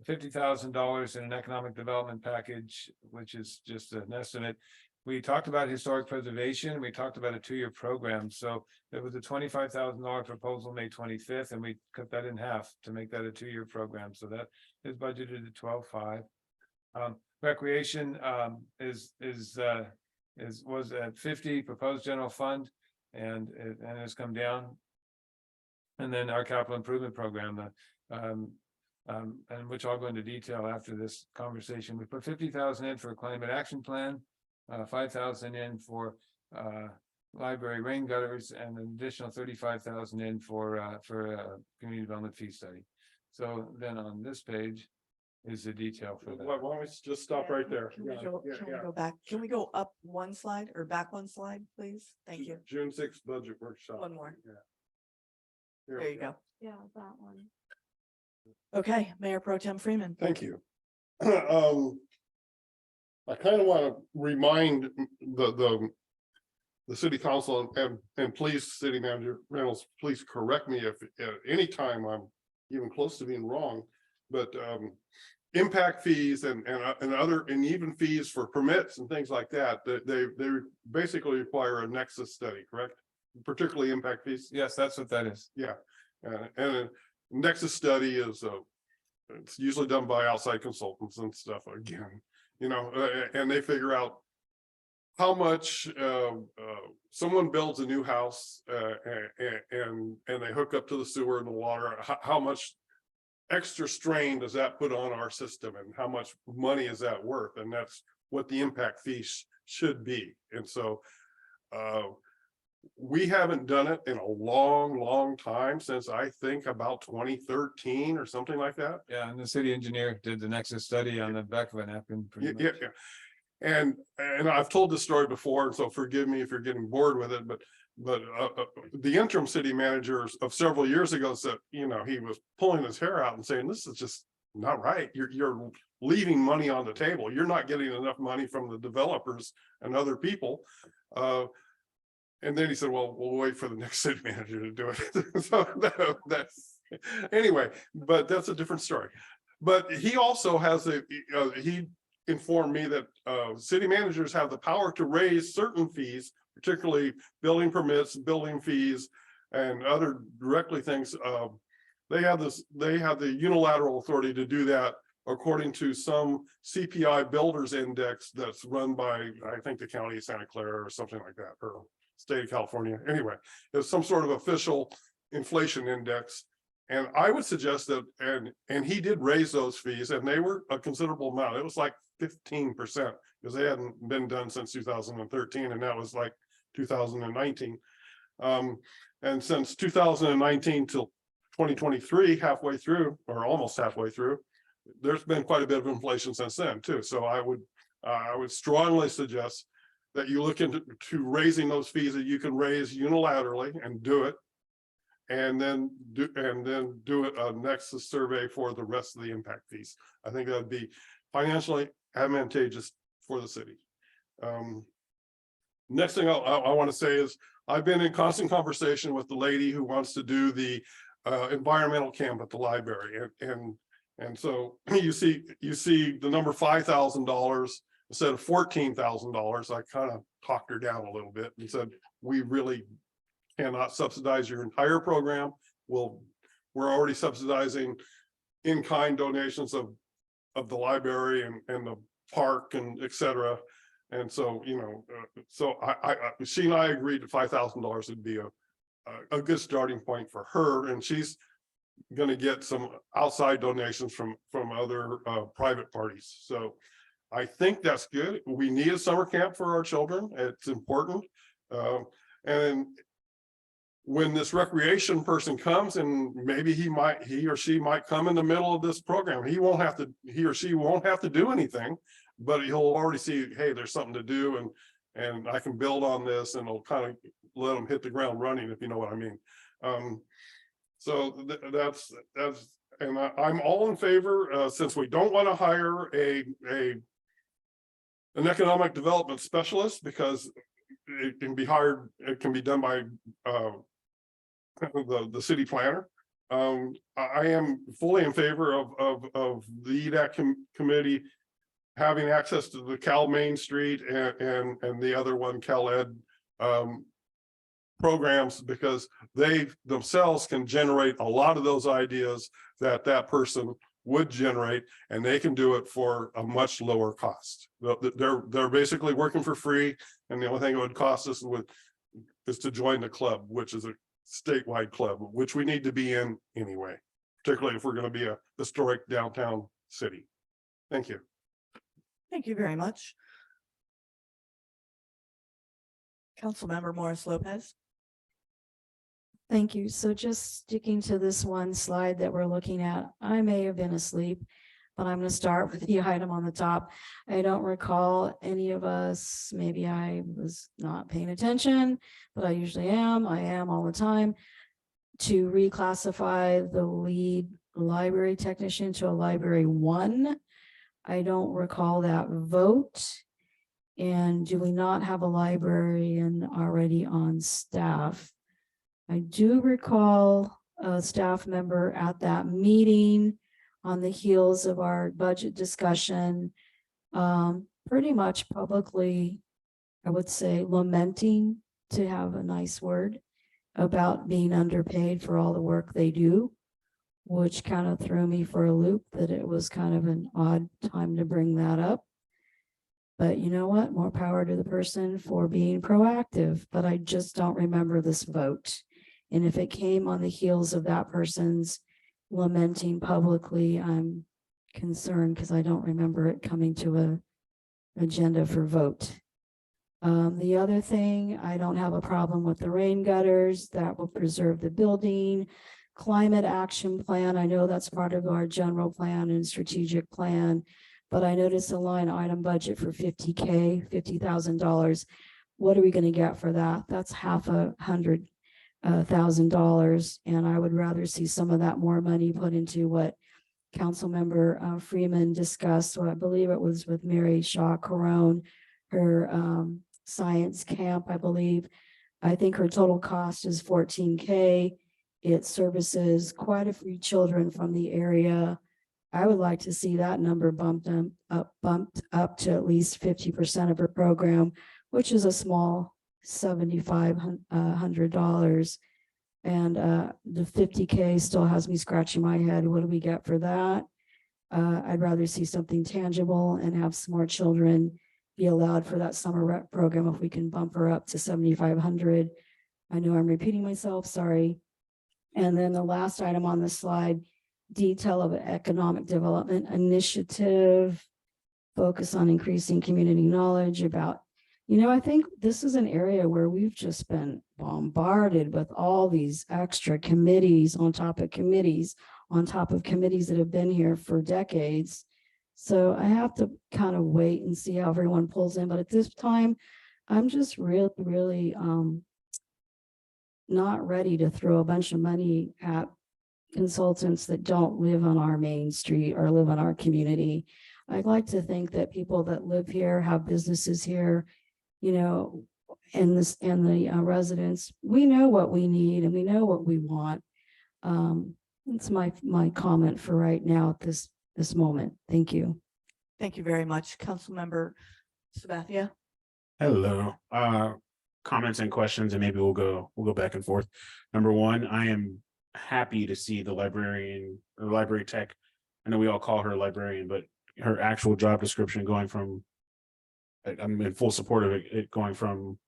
$50,000 in an economic development package, which is just an estimate. We talked about historic preservation. We talked about a 2-year program. So there was a $25,000 proposal May 25th, and we cut that in half to make that a 2-year program. So that is budgeted at 12.5. Recreation was at 50 proposed general fund, and has come down. And then our capital improvement program, and which I'll go into detail after this conversation. We put 50,000 in for a climate action plan, 5,000 in for library rain gutters, and an additional 35,000 in for community development fee study. So then on this page is the detail for that. Why don't we just stop right there? Can we go back? Can we go up one slide or back one slide, please? Thank you. June 6th budget workshop. One more. Yeah. There you go. Yeah, that one. Okay, Mayor Pro Tem Freeman. Thank you. I kind of want to remind the city council and please, city manager Reynolds, please correct me if at any time I'm even close to being wrong, but impact fees and even fees for permits and things like that, they basically require a nexus study, correct? Particularly impact fees. Yes, that's what that is. Yeah, and a nexus study is it's usually done by outside consultants and stuff again, and they figure out how much someone builds a new house and they hook up to the sewer and the water, how much extra strain does that put on our system, and how much money is that worth? And that's what the impact fee should be. And so we haven't done it in a long time, since I think about 2013 or something like that. Yeah, and the city engineer did the nexus study on the back of a napkin. pretty Yeah, much. yeah. And I've told this story before, and so forgive me if you're getting bored with it, but the interim city manager of several years ago said, you know, he was pulling his hair out and saying, this is just not right. You're leaving money on the table. You're not getting enough money from the developers and other people. And then he said, well, we'll wait for the next city manager to do it. So that's anyway, but that's a different story. But he also has he informed me that city managers have the power to raise certain fees, particularly building permits, building fees, and other directly things. They have the unilateral authority to do that according to some CPI builders index that's run by, I think, the county of Santa Clara or something like that, or state of California. Anyway, it's some sort of official inflation index. And I would suggest that, and he did raise those fees, and they were a considerable amount. It was like 15%, because they hadn't been done since 2013, and that was like 2019. And since 2019 till 2023, halfway through, or almost halfway through, there's been quite a bit of inflation since then too. So I would strongly suggest that you look into raising those fees that you can raise unilaterally and do it. And then do it a nexus survey for the rest of the impact fees. I think that would be financially advantageous for the city. Next thing I want to say is I've been in constant conversation with the lady who wants to do the environmental camp at the library, and so you see the number $5,000 instead of $14,000. I kind of talked her down a little bit and said, we really cannot subsidize your entire program. We're already subsidizing in-kind donations of the library and the park and et cetera. And so, you know, so she and I agreed that $5,000 would be a good starting point for her, and she's going to get some outside donations from other private parties. So I think that's good. We need a summer camp for our children. It's important. And when this recreation person comes, and maybe he or she might come in the middle of this program, he or she won't have to do anything, but he'll already see, hey, there's something to do, and I can build on this, and it'll kind of let them hit the ground running, if you know what I mean. So that's and I'm all in favor, since we don't want to hire an economic development specialist, because it can be hired, it can be done by the city planner. I am fully in favor of the EDAC committee having access to the Cal Main Street and the other one, Cal Ed programs, because they themselves can generate a lot of those ideas that person would generate, and they can do it for a much lower cost. They're basically working for free, and the only thing it would cost us is to join the club, which is a statewide club, which we need to be in anyway, particularly if we're going to be a historic downtown city. Thank you. Thank you very much. Councilmember Morris Lopez. Thank you. So just sticking to this one slide that we're looking at, I may have been asleep, but I'm going to start with the item on the top. I don't recall any of us, maybe I was not paying attention, but I usually am. I am all the time, to reclassify the lead library technician to a library 1. I don't recall that vote. And do we not have a librarian already on staff? I do recall a staff member at that meeting on the heels of our budget discussion, pretty much publicly, I would say, lamenting, to have a nice word, about being underpaid for all the work they do, which kind of threw me for a loop, that it was kind of an odd time to bring that up. But you know what? More power to the person for being proactive, but I just don't remember this vote. And if it came on the heels of that person's lamenting publicly. I'm concerned because I don't remember it coming to a agenda for vote. The other thing, I don't have a problem with the rain gutters. That will preserve the building. Climate action plan, I know that's part of our general plan and strategic plan, but I noticed a line item budget for $50,000. What are we going to get for that? That's $100,000, and I would rather see some of that more money put into what Councilmember Freeman discussed. So I believe it was with Mary Shaw Carone, her science camp, I believe. I think her total cost is $14K. It services quite a few children from the area. I would like to see that number bumped up to at least 50% of her program, which is a small $7,500. And the $50K still has me scratching my head. What do we get for that? I'd rather see something tangible and have some more children be allowed for that summer rec program if we can bump her up to 7,500. I know I'm repeating myself, sorry. And then the last item on the slide, detail of an economic development initiative, focus on increasing community knowledge about, I think this is an area where we've just been bombarded with all these extra committees on top of committees on top of committees that have been here for decades. So I have to kind of wait and see how everyone pulls in. But at this time, I'm just really not ready to throw a bunch of money at consultants that don't live on our main street or live in our community. I'd like to think that people that live here, have businesses here, and the residents, we know what we need and we know what we want. It's my comment for right now at this moment. Thank you. Thank you very much. Councilmember Sabathia. Hello. Comments and questions, and maybe we'll go back and forth. Number one, I am happy to see the librarian or library tech. I know we all call her librarian, but her actual job description going from, I'm in full support of it going from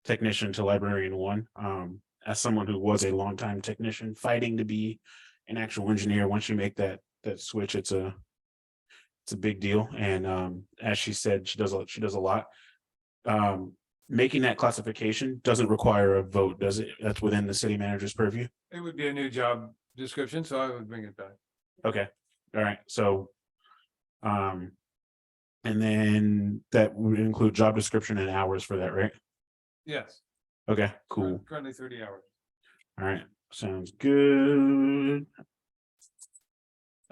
technician to librarian one. As someone who was a longtime technician fighting to be an actual engineer, once you make that switch, it's a big deal. And as she said, she does a lot. Making that classification doesn't require a vote, does it? That's within the city manager's purview. It would be a new job description, so I would bring it back. Okay, all right, so and then that would include job description and hours for that, right? Yes. Okay, cool. Currently 30 hours. All right, sounds good.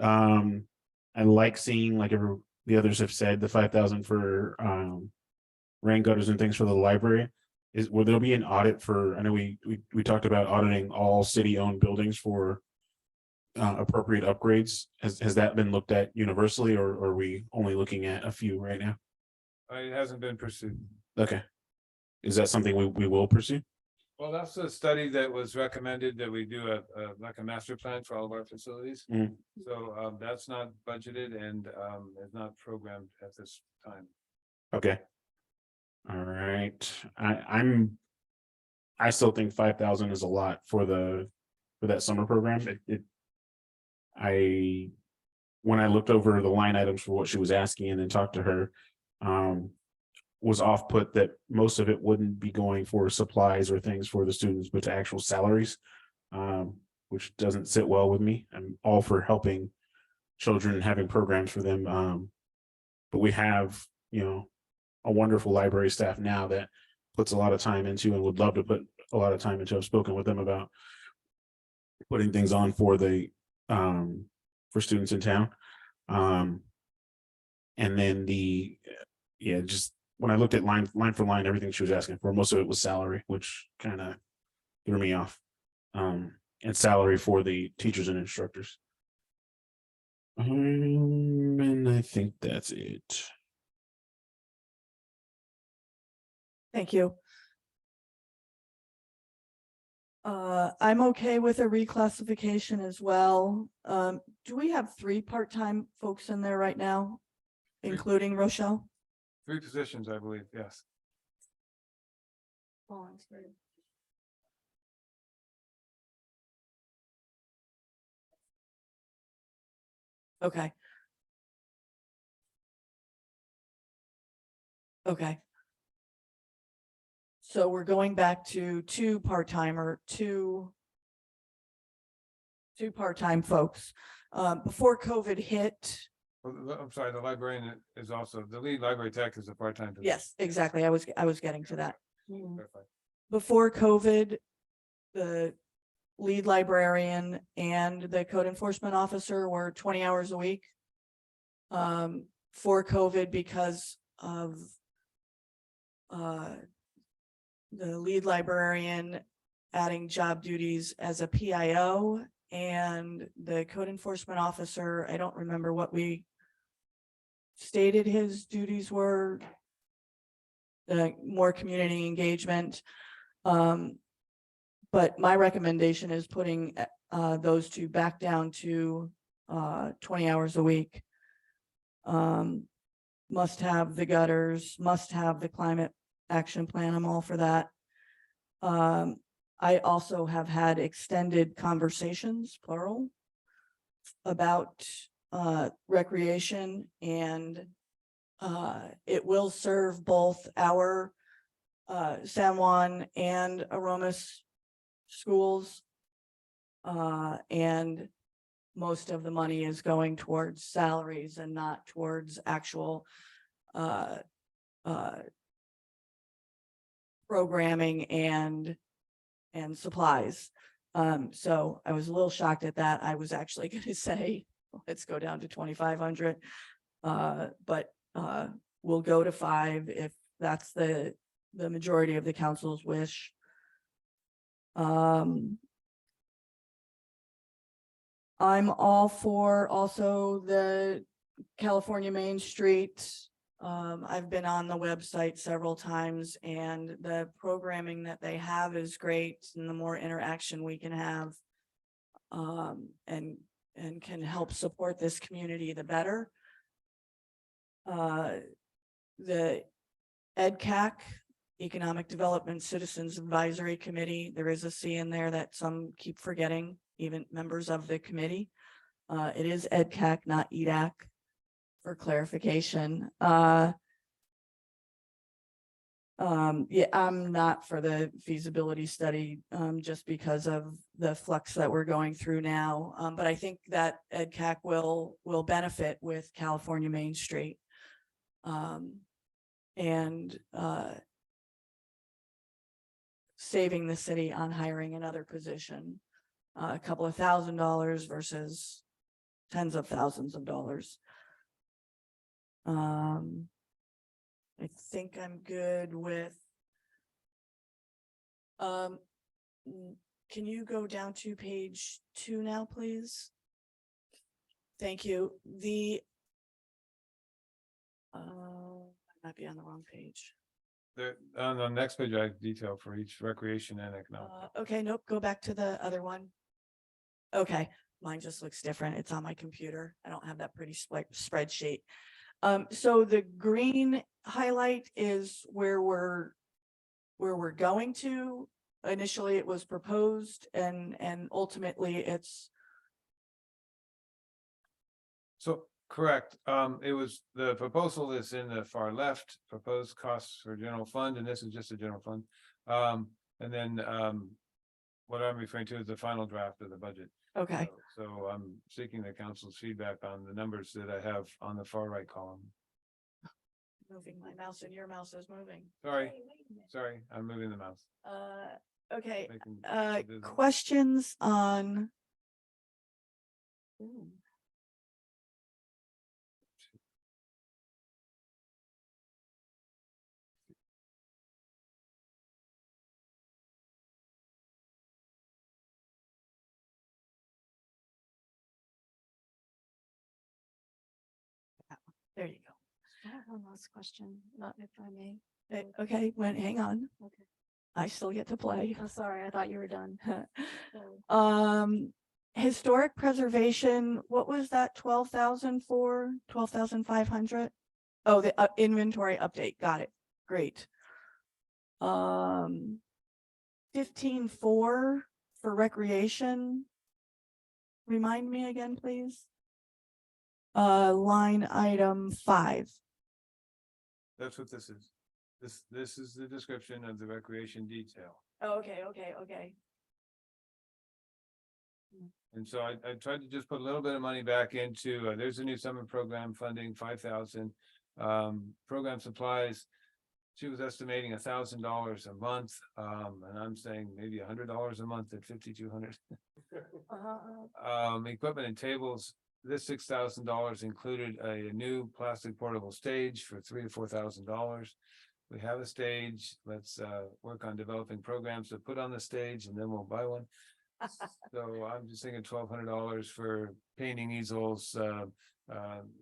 I like seeing, like the others have said, the 5,000 for rain gutters and things for the library. Will there be an audit for, I know we talked about auditing all city-owned buildings for appropriate upgrades. Has that been looked at universally, or are we only looking at a few right now? It hasn't been pursued. Okay. Is that something we will pursue? Well, that's a study that was recommended that we do like a master plan for all of our facilities. Mm. So that's not budgeted and is not programmed at this time. Okay. All right. I still think 5,000 is a lot for that summer program. When I looked over the line items for what she was asking and then talked to her, was off put that most of it wouldn't be going for supplies or things for the students, but to actual salaries, which doesn't sit well with me. I'm all for helping children and having programs for them. But we have, a wonderful library staff now that puts a lot of time into and would love to put a lot of time into. I've spoken with them about putting things on for for students in town. And then just when I looked at line for line, everything she was asking for, most of it was salary, which kind of threw me off. And salary for the teachers and instructors. And I think that's it. Thank you. I'm okay with a reclassification as well. Do we have 3 part-time folks in there right now, including Rochelle? 3 positions, I believe, yes. Okay. Okay. So we're going back to two part-time folks. Before COVID hit, I'm sorry, the librarian is also, the lead library tech is a part-time. position. yes, exactly. I was getting to that. Clarify. Before COVID, the lead librarian and the code enforcement officer were 20 hours a week. For COVID, because of the lead librarian adding job duties as a PIO, and the code enforcement officer, I don't remember what we stated his duties were. More community engagement. But my recommendation is putting those two back down to 20 hours a week. Must have the gutters, must have the climate action plan. I'm all for that. I also have had extended conversations, plural, about recreation, and it will serve both our San Juan and Aromas schools. And most of the money is going towards salaries and not towards actual programming and supplies. So I was a little shocked at that. I was actually going to say, let's go down to 2,500. But we'll go to 5 if that's the majority of the council's wish. I'm all for also the California Main Street. I've been on the website several times, and the programming that they have is great, and the more interaction we can have and can help support this community, the better. The EDCAC, Economic Development Citizens Advisory Committee, there is a C in there that some keep forgetting, even members of the committee. It is EDCAC, not EDAC, for clarification. Yeah, I'm not for the feasibility study just because of the flux that we're going through now. But I think that EDCAC will benefit with California Main Street. And saving the city on hiring another position, a couple of $1,000s versus tens of thousands of dollars. I think I'm good with. Can you go down to page 2 now, please? Thank you. I might be on the wrong page. On the next page, I have detail for each recreation and economic. Okay, nope, go back to the other one. Okay, mine just looks different. It's on my computer. I don't have that pretty spreadsheet. So the green highlight is where we're going to. Initially, it was proposed, and ultimately it's. So correct. It was, the proposal is in the far left, proposed costs for general fund, and this is just a general fund. And then what I'm referring to is the final draft of the budget. Okay. So I'm seeking the council's feedback on the numbers that I have on the far right column. Moving my mouse, and your mouse is moving. Sorry, I'm moving the mouse. Okay. Making- Questions on. Ooh. There you go. I have one last question, not if I may. Okay, hang on. Okay. I still get to play. I'm sorry, I thought you were done. Historic preservation, what was that 12,000 for? 12,500? Oh, the inventory update. Got it. Great. 15.4 for recreation. Remind me again, please. line item 5. That's what this is. This is the description of the recreation detail. Oh, okay. And so I tried to just put a little bit of money back into, there's a new summer program funding, 5,000. Program supplies, she was estimating $1,000 a month. And I'm saying maybe $100 a month at 5,200. Equipment and tables, this $6,000 included a new plastic portable stage for $3,000 to $4,000. We have a stage, let's work on developing programs to put on the stage and then we'll buy one. So I'm just thinking $1,200 for painting easels,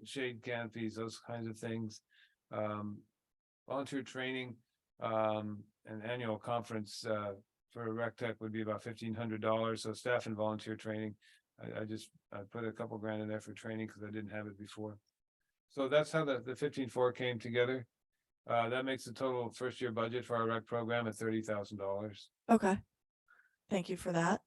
shade canopies, those kinds of things. Volunteer training, an annual conference for Rec Tech would be about $1,500. So staff and volunteer training, I put a couple grand in there for training because I didn't have it before. So that's how the 15.4 came together. That makes the total first year budget for our rec program at $30,000. Okay. Thank you for that.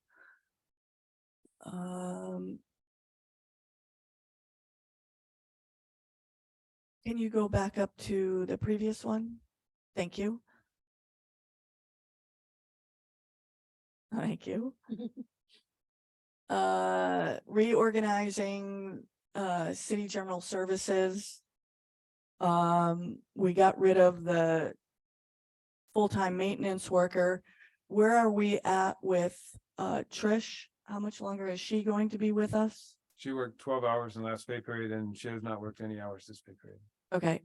Can you go back up to the previous one? Thank you. Thank you. Reorganizing city general services. We got rid of the full-time maintenance worker. Where are we at with Trish? How much longer is she going to be with us? She worked 12 hours in the last pay period and she has not worked any hours this pay period. Okay,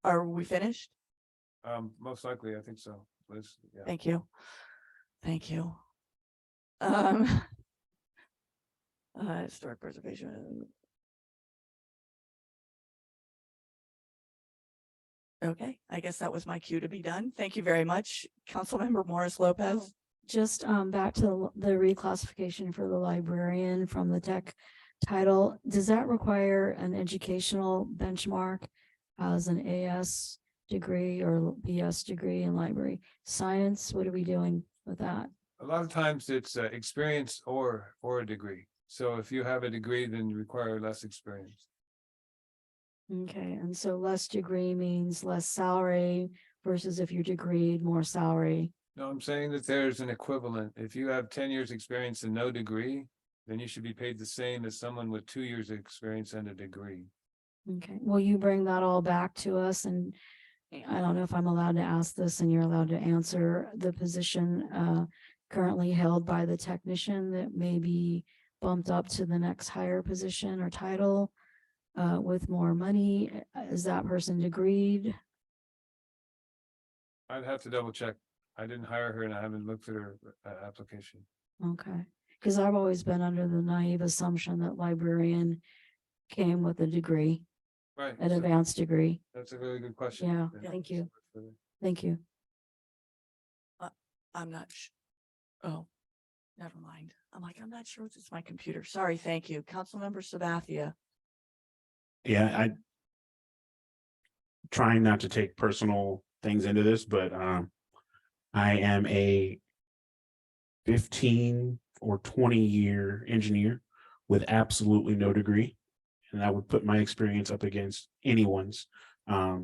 are we finished? Most likely, I think so. Liz, yeah. Thank you. Thank you. Historic preservation. Okay, I guess that was my cue to be done. Thank you very much, Councilmember Morris Lopez. Just back to the reclassification for the librarian from the tech title. Does that require an educational benchmark as an AS degree or BS degree in library science? What are we doing with that? A lot of times it's experience or a degree. So if you have a degree, then you require less experience. Okay, and so less degree means less salary versus if you're degreed, more salary. No, I'm saying that there's an equivalent. If you have 10 years experience and no degree, then you should be paid the same as someone with 2 years of experience and a degree. Okay, will you bring that all back to us? And I don't know if I'm allowed to ask this and you're allowed to answer the position currently held by the technician that may be bumped up to the next higher position or title with more money. Is that person degreed? I'd have to double check. I didn't hire her and I haven't looked at her application. Okay, because I've always been under the naive assumption that librarian came with a degree, Right. an so advanced degree. that's a really good question. Yeah, thank you. Thank you. I'm not oh, never mind. I'm not sure it's my computer. Sorry, thank you. Councilmember Sabathia. Yeah, I trying not to take personal things into this, but I am a 15 or 20 year engineer with absolutely no degree. And I would put my experience up against anyone's. I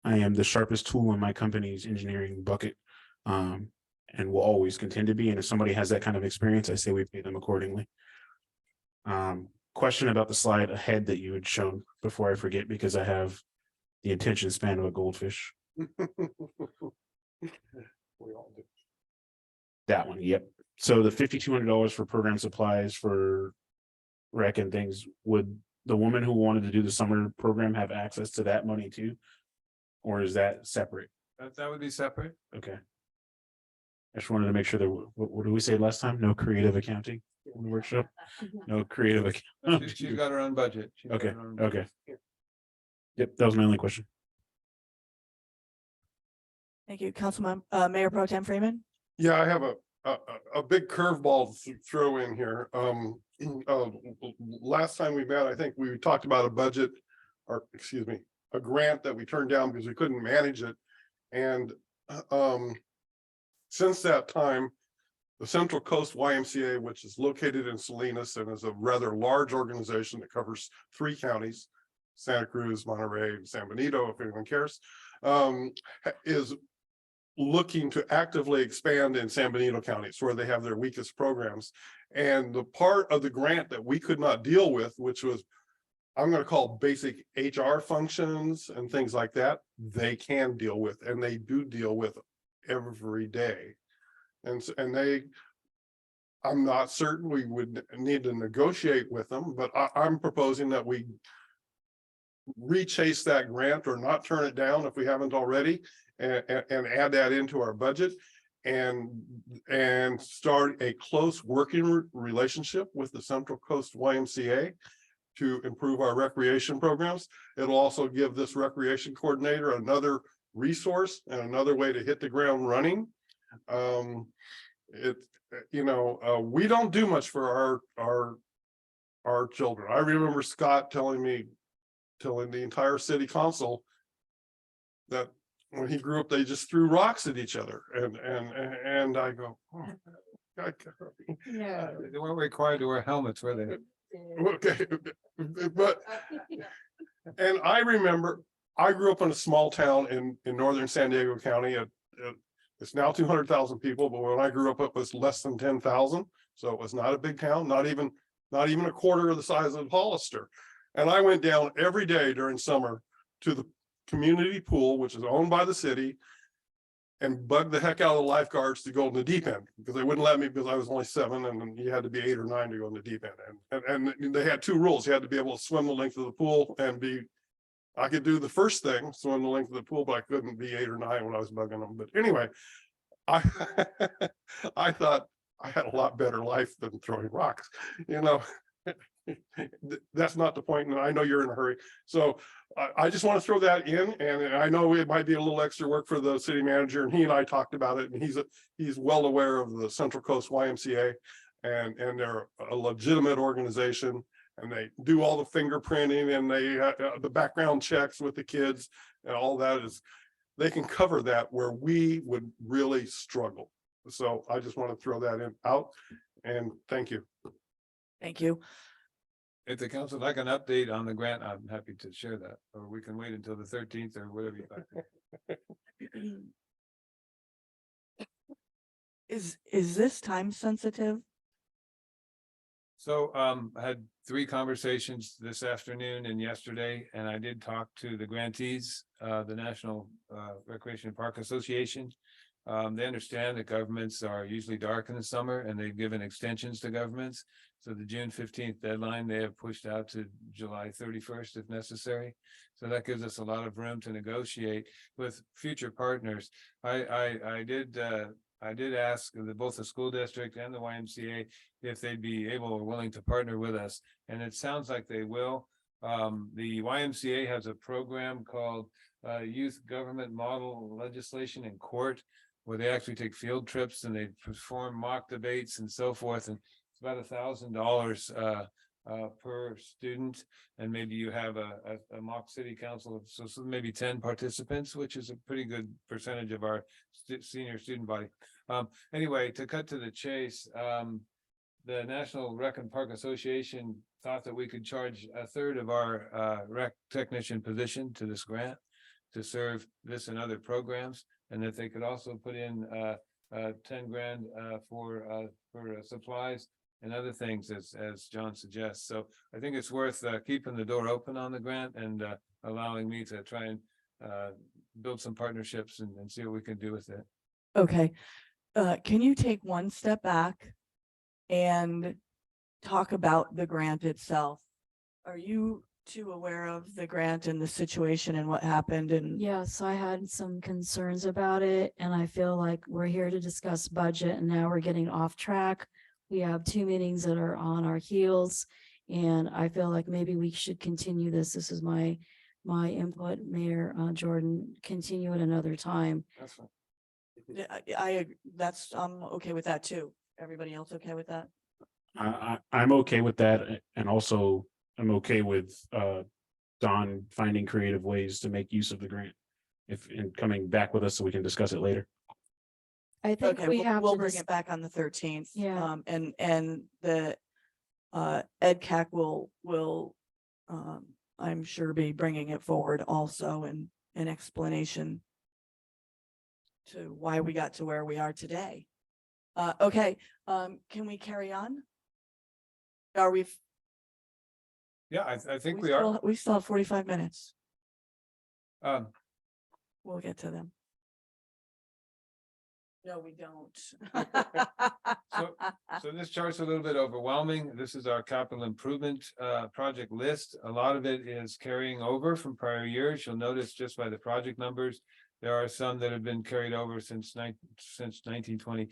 am the sharpest tool in my company's engineering bucket, and will always contend to be. And if somebody has that kind of experience, I say we pay them accordingly. Question about the slide ahead that you had shown before I forget, because I have the attention span of a goldfish. We all do. That one, yep. So the $5,200 for program supplies for rec and things, would the woman who wanted to do the summer program have access to that money too? Or is that separate? That would be separate. Okay. I just wanted to make sure that, what did we say last time? No creative accounting in the workshop? No creative accounting. She's got her own budget. She's got Okay, her own budget. okay. Yep, that was my only question. Thank you, Councilman, Mayor Pro Tem Freeman. Yeah, I have a big curveball to throw in here. Last time we met, I think we talked about a budget, or excuse me, a grant that we turned down because we couldn't manage it. And since that time, the Central Coast YMCA, which is located in Salinas and is a rather large organization that covers 3 counties, Santa Cruz, Monterey, and San Benito, if anyone cares, is looking to actively expand in San Benito counties where they have their weakest programs. And the part of the grant that we could not deal with, which was, I'm going to call basic HR functions and things like that, they can deal with, and they do deal with every day. And I'm not certain we would need to negotiate with them, but I'm proposing that we rechase that grant or not turn it down if we haven't already, and add that into our budget and start a close working relationship with the Central Coast YMCA to improve our recreation programs. It'll also give this recreation coordinator another resource and another way to hit the ground running. We don't do much for our children. I remember Scott telling the entire city council that when he grew up, they just threw rocks at each other, and I go, oh, God. Yeah, they weren't required to wear helmets, were they? Okay, but and I remember I grew up in a small town in northern San Diego County. It's now 200,000 people, but when I grew up, it was less than 10,000. So it was not a big town, not even a quarter of the size of Hollister. And I went down every day during summer to the community pool, which is owned by the city, and bugged the heck out of the lifeguards to go in the deep end because they wouldn't let me because I was only 7 and you had to be 8 or 9 to go in the deep end. And they had 2 rules. You had to be able to swim the length of the pool I could do the first thing, swim the length of the pool, but I couldn't be 8 or 9 when I was bugging them. But anyway, I thought I had a lot better life than throwing rocks, That's not the point, and I know you're in a hurry. So I just want to throw that in, and I know it might be a little extra work for the city manager, and he and I talked about it, and he's well aware of the Central Coast YMCA, and they're a legitimate organization, and they do all the fingerprinting and they the background checks with the kids, and all that they can cover that where we would really struggle. So I just want to throw that out, and thank you. Thank you. If the council would like an update on the grant, I'm happy to share that, or we can wait until the 13th or whatever you like. Is this time sensitive? So I had 3 conversations this afternoon and yesterday, and I did talk to the grantees, the National Recreation and Park Association. They understand that governments are usually dark in the summer, and they've given extensions to governments. So the June 15th deadline, they have pushed out to July 31st if necessary. So that gives us a lot of room to negotiate with future partners. I did ask both the school district and the YMCA if they'd be able or willing to partner with us, and it sounds like they will. The YMCA has a program called Youth Government Model Legislation in Court, where they actually take field trips and they perform mock debates and so forth. And it's about $1,000 per student. And maybe you have a mock city council of so maybe 10 participants, which is a pretty good percentage of our senior student body. Anyway, to cut to the chase, the National Rec and Park Association thought that we could charge 1/3 of our rec technician position to this grant to serve this and other programs, and that they could also put in 10 grand for supplies and other things as John suggests. So I think it's worth keeping the door open on the grant and allowing me to try and build some partnerships and see what we can do with it. Okay. Can you take one step back and talk about the grant itself? Are you too aware of the grant and the situation and what happened? And Yes, I had some concerns about it, and I feel like we're here to discuss budget and now we're getting off track. We have 2 meetings that are on our heels, and I feel like maybe we should continue this. This is my input, Mayor Jordan, continue at another time. That's fine. I'm okay with that too. Everybody else okay with that? I'm okay with that, and also I'm okay with Don finding creative ways to make use of the grant and coming back with us so we can discuss it later. I think Okay, we we'll, have we'll to bring dis- it back on the 13th. Yeah. And the EdCAC will I'm sure be bringing it forward also in an explanation to why we got to where we are today. Okay, can we carry on? Are we? Yeah, I think we are. We still have 45 minutes. Um, We'll get to them. No, we don't. So this chart's a little bit overwhelming. This is our capital improvement project list. A lot of it is carrying over from prior years. You'll notice just by the project numbers, there are some that have been carried over since 2020.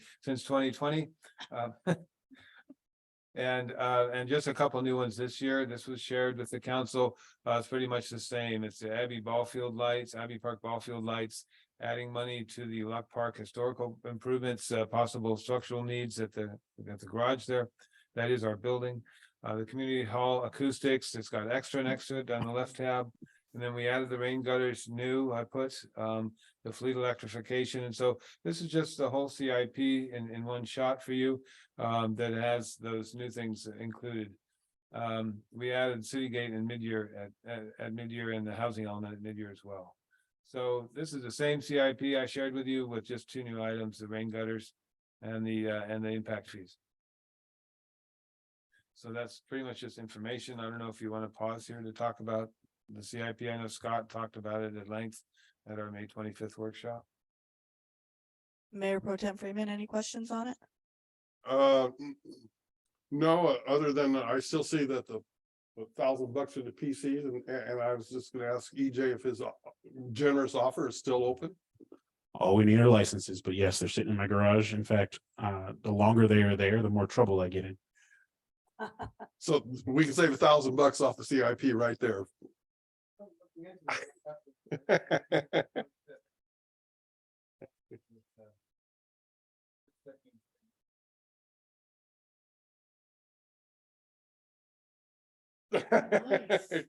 And just a couple new ones this year. This was shared with the council. It's pretty much the same. It's the Abbey Park Ballfield lights, adding money to the Luck Park historical improvements, possible structural needs at the garage there. That is our building. The community hall acoustics, it's got extra next to it down the left tab. And then we added the rain gutters new, I put the fleet electrification. And so this is just the whole CIP in one shot for you that has those new things included. We added City Gate in mid-year at mid-year and the housing element at mid-year as well. So this is the same CIP I shared with you with just two new items, the rain gutters and the impact fees. So that's pretty much just information. I don't know if you want to pause here to talk about the CIP. I know Scott talked about it at length at our May 25th workshop. Mayor Pro Tem Freeman, any questions on it? No, other than I still see that the $1,000 for the PCs and I was just gonna ask EJ if his generous offer is still open. All we need are licenses, but yes, they're sitting in my garage. In fact, the longer they are there, the more trouble I get in. So we can save $1,000 off the CIP right there.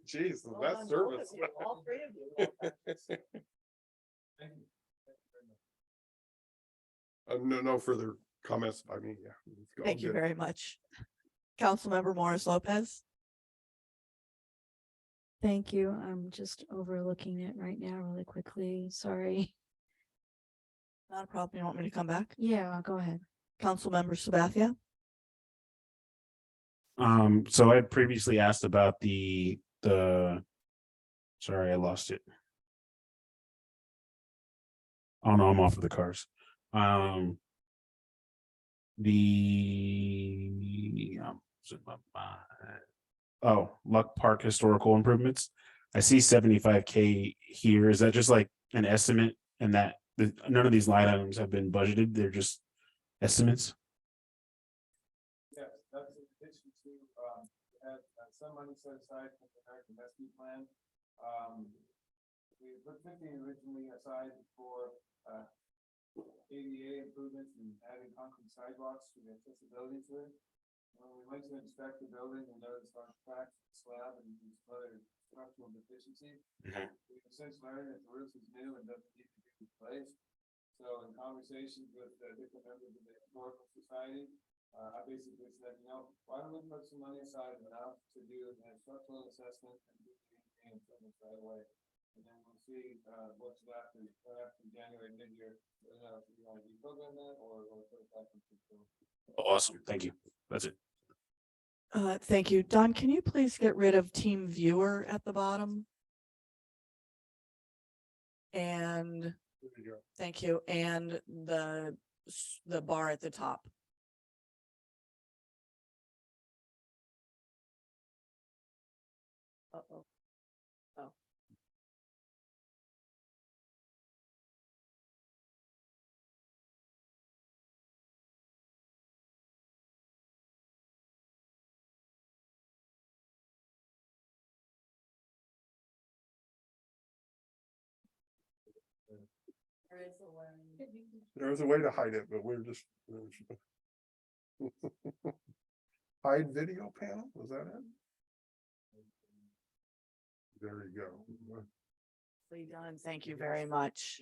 Jeez, that's service. All three of you. No further comments by me. Yeah. it's all Thank you good. very much. Councilmember Morris Lopez. Thank you. I'm just overlooking it right now really quickly. Sorry. Not a problem. You want me to come back? Yeah, go ahead. Councilmember Sabathia. So I had previously asked about the sorry, I lost it. Oh no, I'm off of the cars. Luck Park historical improvements. I see 75K here. Is that just like an estimate and that none of these line items have been budgeted? They're just estimates? Yes, that's in addition to, have some money set aside for the American Rescue Plan. We put 50 originally aside for, ADA improvements and adding concrete sidewalks for the accessibility to it. When we went to inspect the building, we noticed our cracks, slab, and some other structural deficiencies. We've since learned that the roof is new and doesn't need to be replaced. So in conversations with different members of the Historical Society, I basically said, why don't we put some money aside enough to do a structural assessment and do the improvements right away? And then we'll see what's left in perhaps in January, mid-year, if you want to deprogram that or put it back into the. Awesome. Thank you. That's it. Thank you. Don, can you please get rid of team viewer at the bottom? And There you go. thank you. And the bar at the top. Uh-oh. Oh. There was a way to hide it, but we're just. Hide video panel, was that it? There you go. Done. Thank you very much.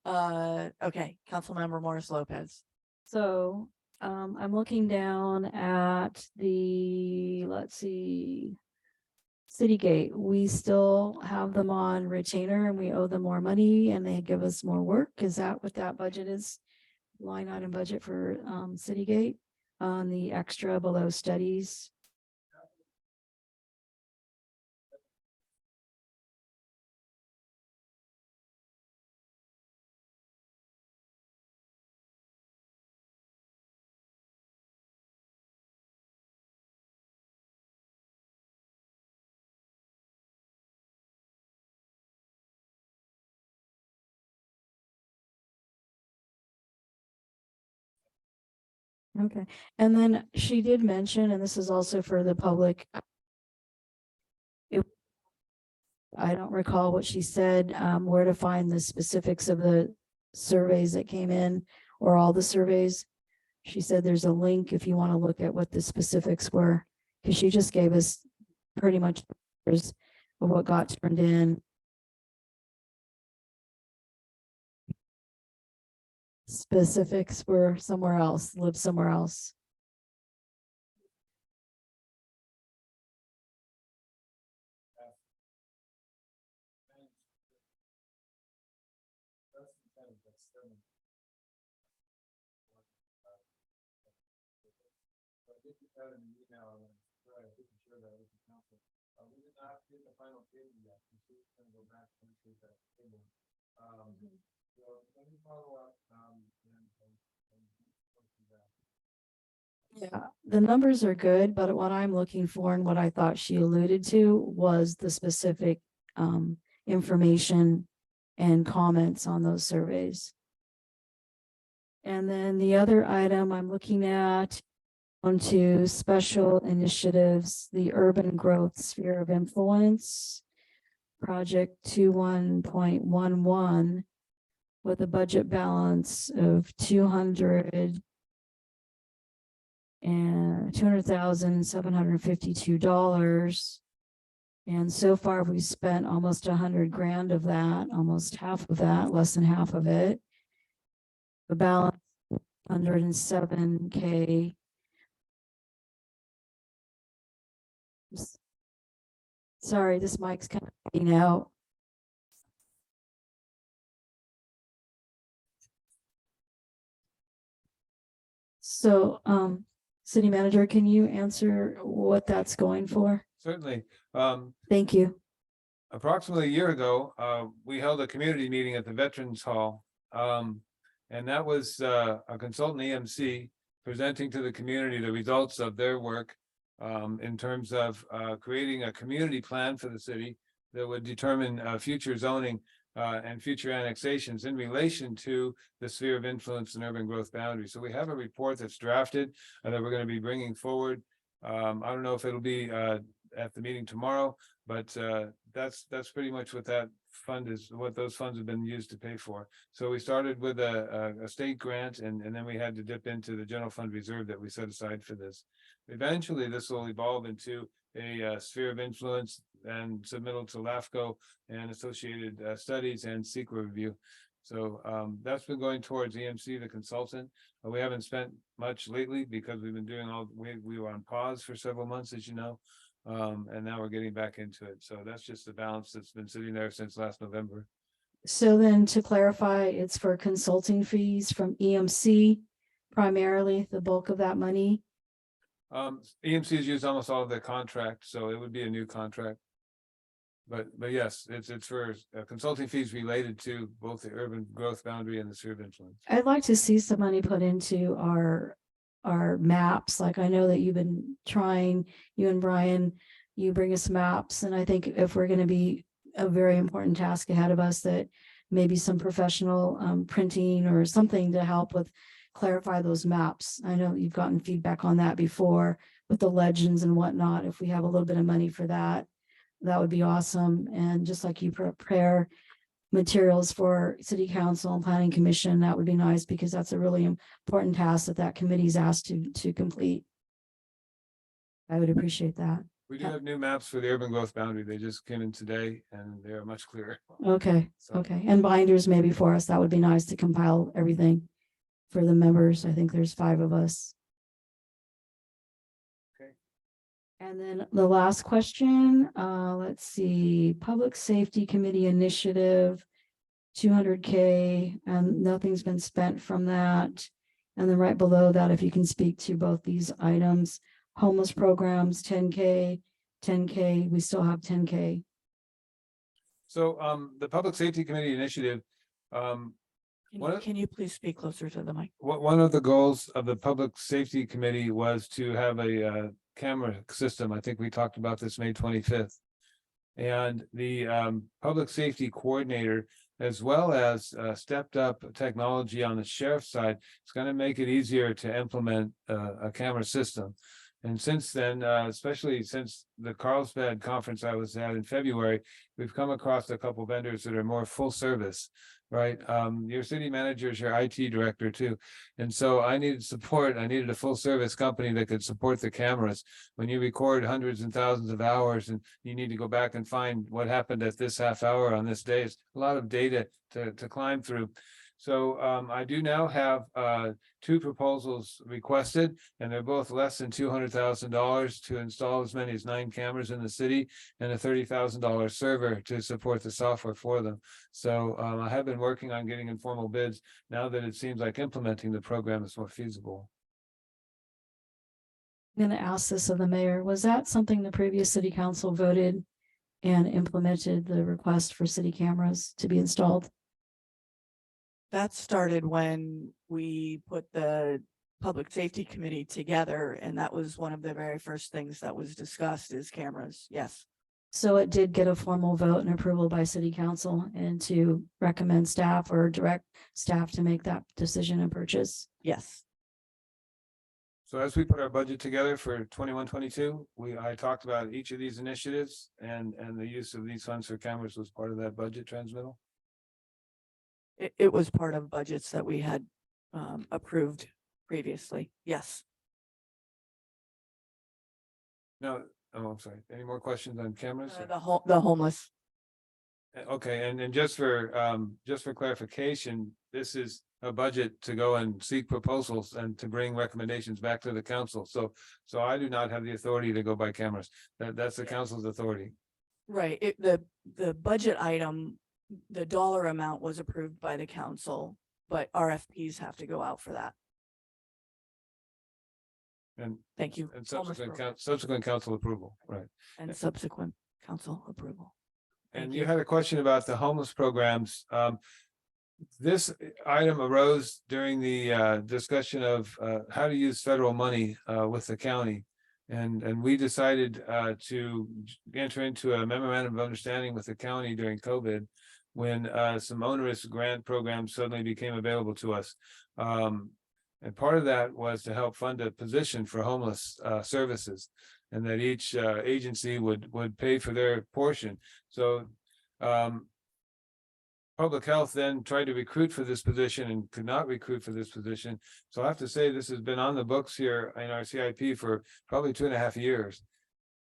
Oh, okay, Councilmember Morris Lopez. So, I'm looking down at the, let's see. City Gate, we still have them on retainer and we owe them more money and they give us more work. Is that what that budget is? Line item budget for, City Gate on the extra below studies? Okay, and then she did mention, and this is also for the public. I don't recall what she said, where to find the specifics of the surveys that came in or all the surveys. She said there's a link if you want to look at what the specifics were, because she just gave us pretty much of what got turned in. Specifics were somewhere else, lived somewhere else. Yeah, the numbers are good, but what I'm looking for and what I thought she alluded to was the specific information and comments on those surveys. And then the other item I'm looking at onto special initiatives, the urban growth sphere of influence, project 21.11 with a budget balance of $200,752. And so far we've spent almost 100 grand of that, almost half of that, less than half of it. The balance 107K. Sorry, this mic's kind of fading out. So, city manager, can you answer what that's going for? Certainly. Thank you. Approximately a year ago, we held a community meeting at the Veterans Hall. And that was a consultant EMC presenting to the community the results of their work in terms of creating a community plan for the city that would determine future zoning and future annexations in relation to the sphere of influence and urban growth boundary. So we have a report that's drafted that we're going to be bringing forward. I don't know if it'll be at the meeting tomorrow, but that's pretty much what that fund is, what those funds have been used to pay for. So we started with a state grant, and then we had to dip into the general fund reserve that we set aside for this. Eventually, this will evolve into a sphere of influence and submittal to LAFCO and associated studies and SEQA review. So that's been going towards EMC, the consultant. We haven't spent much lately because we've been doing we were on pause for several months, as you know. And now we're getting back into it. So that's just the balance that's been sitting there since last November. So then to clarify, it's for consulting fees from EMC, primarily the bulk of that money. EMC has used almost all of their contract, so it would be a new contract. But yes, it's for consulting fees related to both the urban growth boundary and the sphere of influence. I'd like to see some money put into our maps. Like I know that you've been trying, you and Brian, you bring us maps. And I think if we're going to be a very important task ahead of us, that maybe some professional printing or something to help with clarify those maps. I know you've gotten feedback on that before with the legends and whatnot. If we have a little bit of money for that, that would be awesome. And just like you prepare materials for city council and planning commission, that would be nice, because that's a really important task that committee's asked to complete. I would appreciate that. We do have new maps for the urban growth boundary. They just came in today and they're much clearer. Okay, So- okay. And binders maybe for us. That would be nice to compile everything for the members. I think there's 5 of us. Okay. And then the last question, let's see, Public Safety Committee Initiative, 200K, and nothing's been spent from that. And then right below that, if you can speak to both these items, homeless programs, 10K, 10K, we still have 10K. So the Public Safety Committee initiative, What- Can you please speak closer to the mic? one of the goals of the Public Safety Committee was to have a camera system. I think we talked about this May 25th. And the Public Safety Coordinator, as well as stepped up technology on the sheriff's side, it's going to make it easier to implement a camera system. And since then, especially since the Carlsbad conference I was at in February, we've come across a couple vendors that are more full service, right? Your city manager is your IT director too. And so I needed support. I needed a full service company that could support the cameras. When you record hundreds and thousands of hours and you need to go back and find what happened at this half hour on this day, it's a lot of data to climb through. So I do now have 2 proposals requested, and they're both less than $200,000 to install as many as 9 cameras in the city and a $30,000 server to support the software for them. So I have been working on getting informal bids now that it seems like implementing the program is more feasible. I'm going to ask this of the mayor. Was that something the previous city council voted and implemented the request for city cameras to be installed? That started when we put the Public Safety Committee together, and that was one of the very first things that was discussed is cameras. Yes. So it did get a formal vote and approval by city council and to recommend staff or direct staff to make that decision and purchase. Yes. So as we put our budget together for 21-22, I talked about each of these initiatives and the use of these funds for cameras was part of that budget transmittal. It was part of budgets that we had approved previously. Yes. No, oh, I'm sorry. Any more questions on cameras? The homeless. Okay, and just for clarification, this is a budget to go and seek proposals and to bring recommendations back to the council. So I do not have the authority to go buy cameras. That's the council's authority. Right. The budget item, the dollar amount was approved by the council, but RFPs have to go out for that. And Thank you. and Homeless subsequent program. subsequent council approval, right? And subsequent council approval. And Thank you you. had a question about the homeless programs. This item arose during the discussion of how to use federal money with the county. And we decided to enter into a memorandum of understanding with the county during COVID when some onerous grant programs suddenly became available to us. And part of that was to help fund a position for homeless services, and that each agency would pay for their portion. So public health then tried to recruit for this position and could not recruit for this position. So I have to say this has been on the books here in our CIP for probably 2.5 years.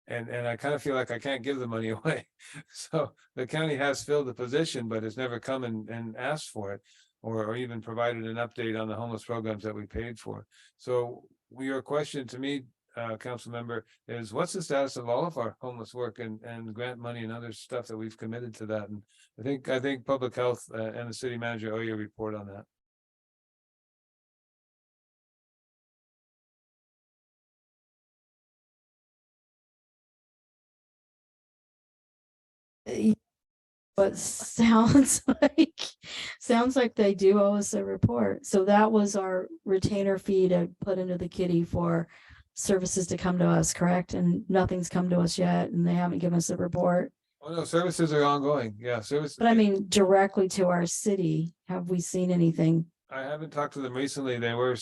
And I kind of feel like I can't give the money away. So the county has filled the position, but has never come and asked for it or even provided an update on the homeless programs that we paid for. So your question to me, council member, is what's the status of all of our homeless work and grant money and other stuff that we've committed to that? And I think public health and the city manager owe you a report on that. But sounds like they do owe us a report. So that was our retainer fee to put into the kitty for services to come to us, correct? And nothing's come to us yet, and they haven't given us a report. Oh, no, services are ongoing. Yeah, service. But I mean, directly to our city, have we seen anything? I haven't talked to them recently. They were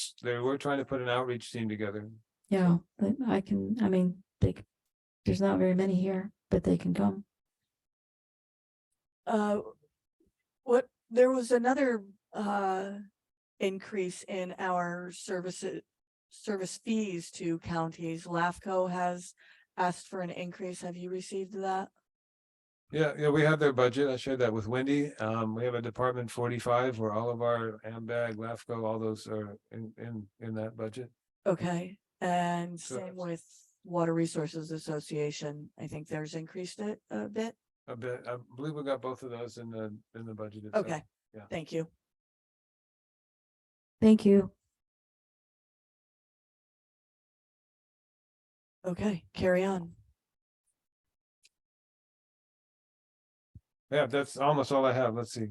trying to put an outreach team together. Yeah, but there's not very many here, but they can come. There was another increase in our service fees to counties. LAFCO has asked for an increase. Have you received that? Yeah, we have their budget. I shared that with Wendy. We have a Department 45 where all of our AMBAG, LAFCO, all those are in that budget. Okay, and So same that's- with Water Resources Association. I think theirs increased it a bit. A bit, I believe we got both of those in the budget itself. Okay, yeah. thank you. Thank you. Okay, carry on. Yeah, that's almost all I have. Let's see.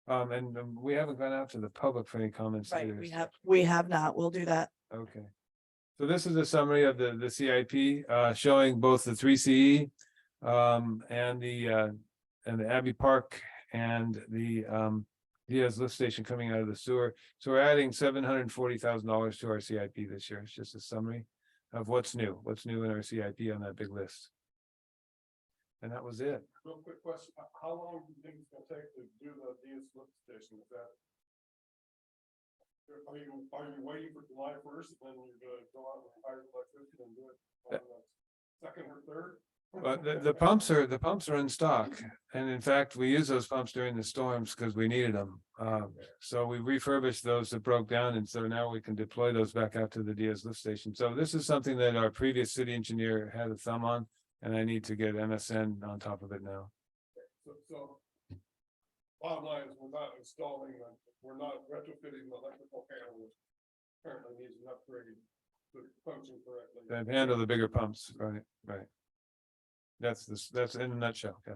And we haven't gone out to the public for any comments. Right, either, so- we have not. We'll do that. Okay. So this is a summary of the CIP, showing both the 3CE, and the Abbey Park and the, Diaz lift station coming out of the sewer. So we're adding $740,000 to our CIP this year. It's just a summary of what's new in our CIP on that big list. And that was it. Real quick question, how long do you think it's gonna take to do the DS lift station? Is that? Are you waiting for July 1st, and then you're gonna go out and hire the electrician and do it on the second or third? But the pumps are in stock, and in fact, we use those pumps during the storms because we needed them. So we refurbished those that broke down, and so now we can deploy those back out to the Diaz lift station. So this is something that our previous city engineer had a thumb on, and I need to get MSN on top of it now. So bottom line is we're not installing, we're not retrofitting the electrical panel, which currently needs an upgrade to function correctly. And handle the bigger pumps, right. That's in a nutshell, yeah.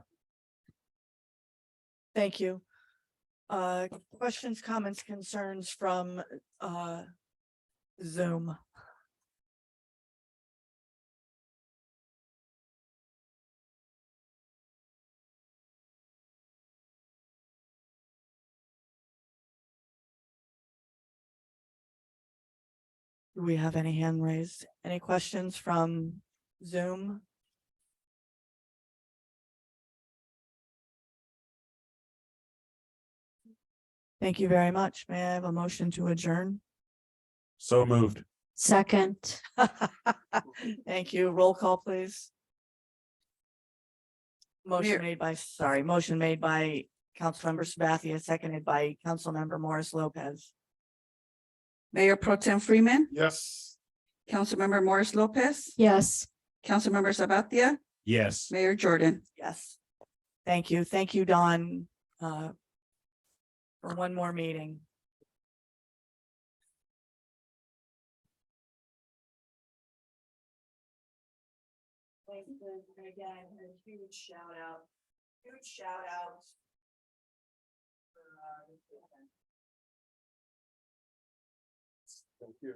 Thank you. Questions, comments, concerns from Zoom? Do we have any hand raised? Any questions from Zoom? Thank you very much. May I have a motion to adjourn? So moved. Second, Thank you. Roll call, please. Motion made by Councilmember Sabathia, seconded by Councilmember Morris Lopez. Mayor Pro Tem Freeman, Yes. Councilmember Morris Lopez, yes. Councilmember Sabathia, Yes. Mayor Jordan. Yes. Thank you. Thank you, Don, for one more meeting. Thank you, and again, a huge shout out. Thank you.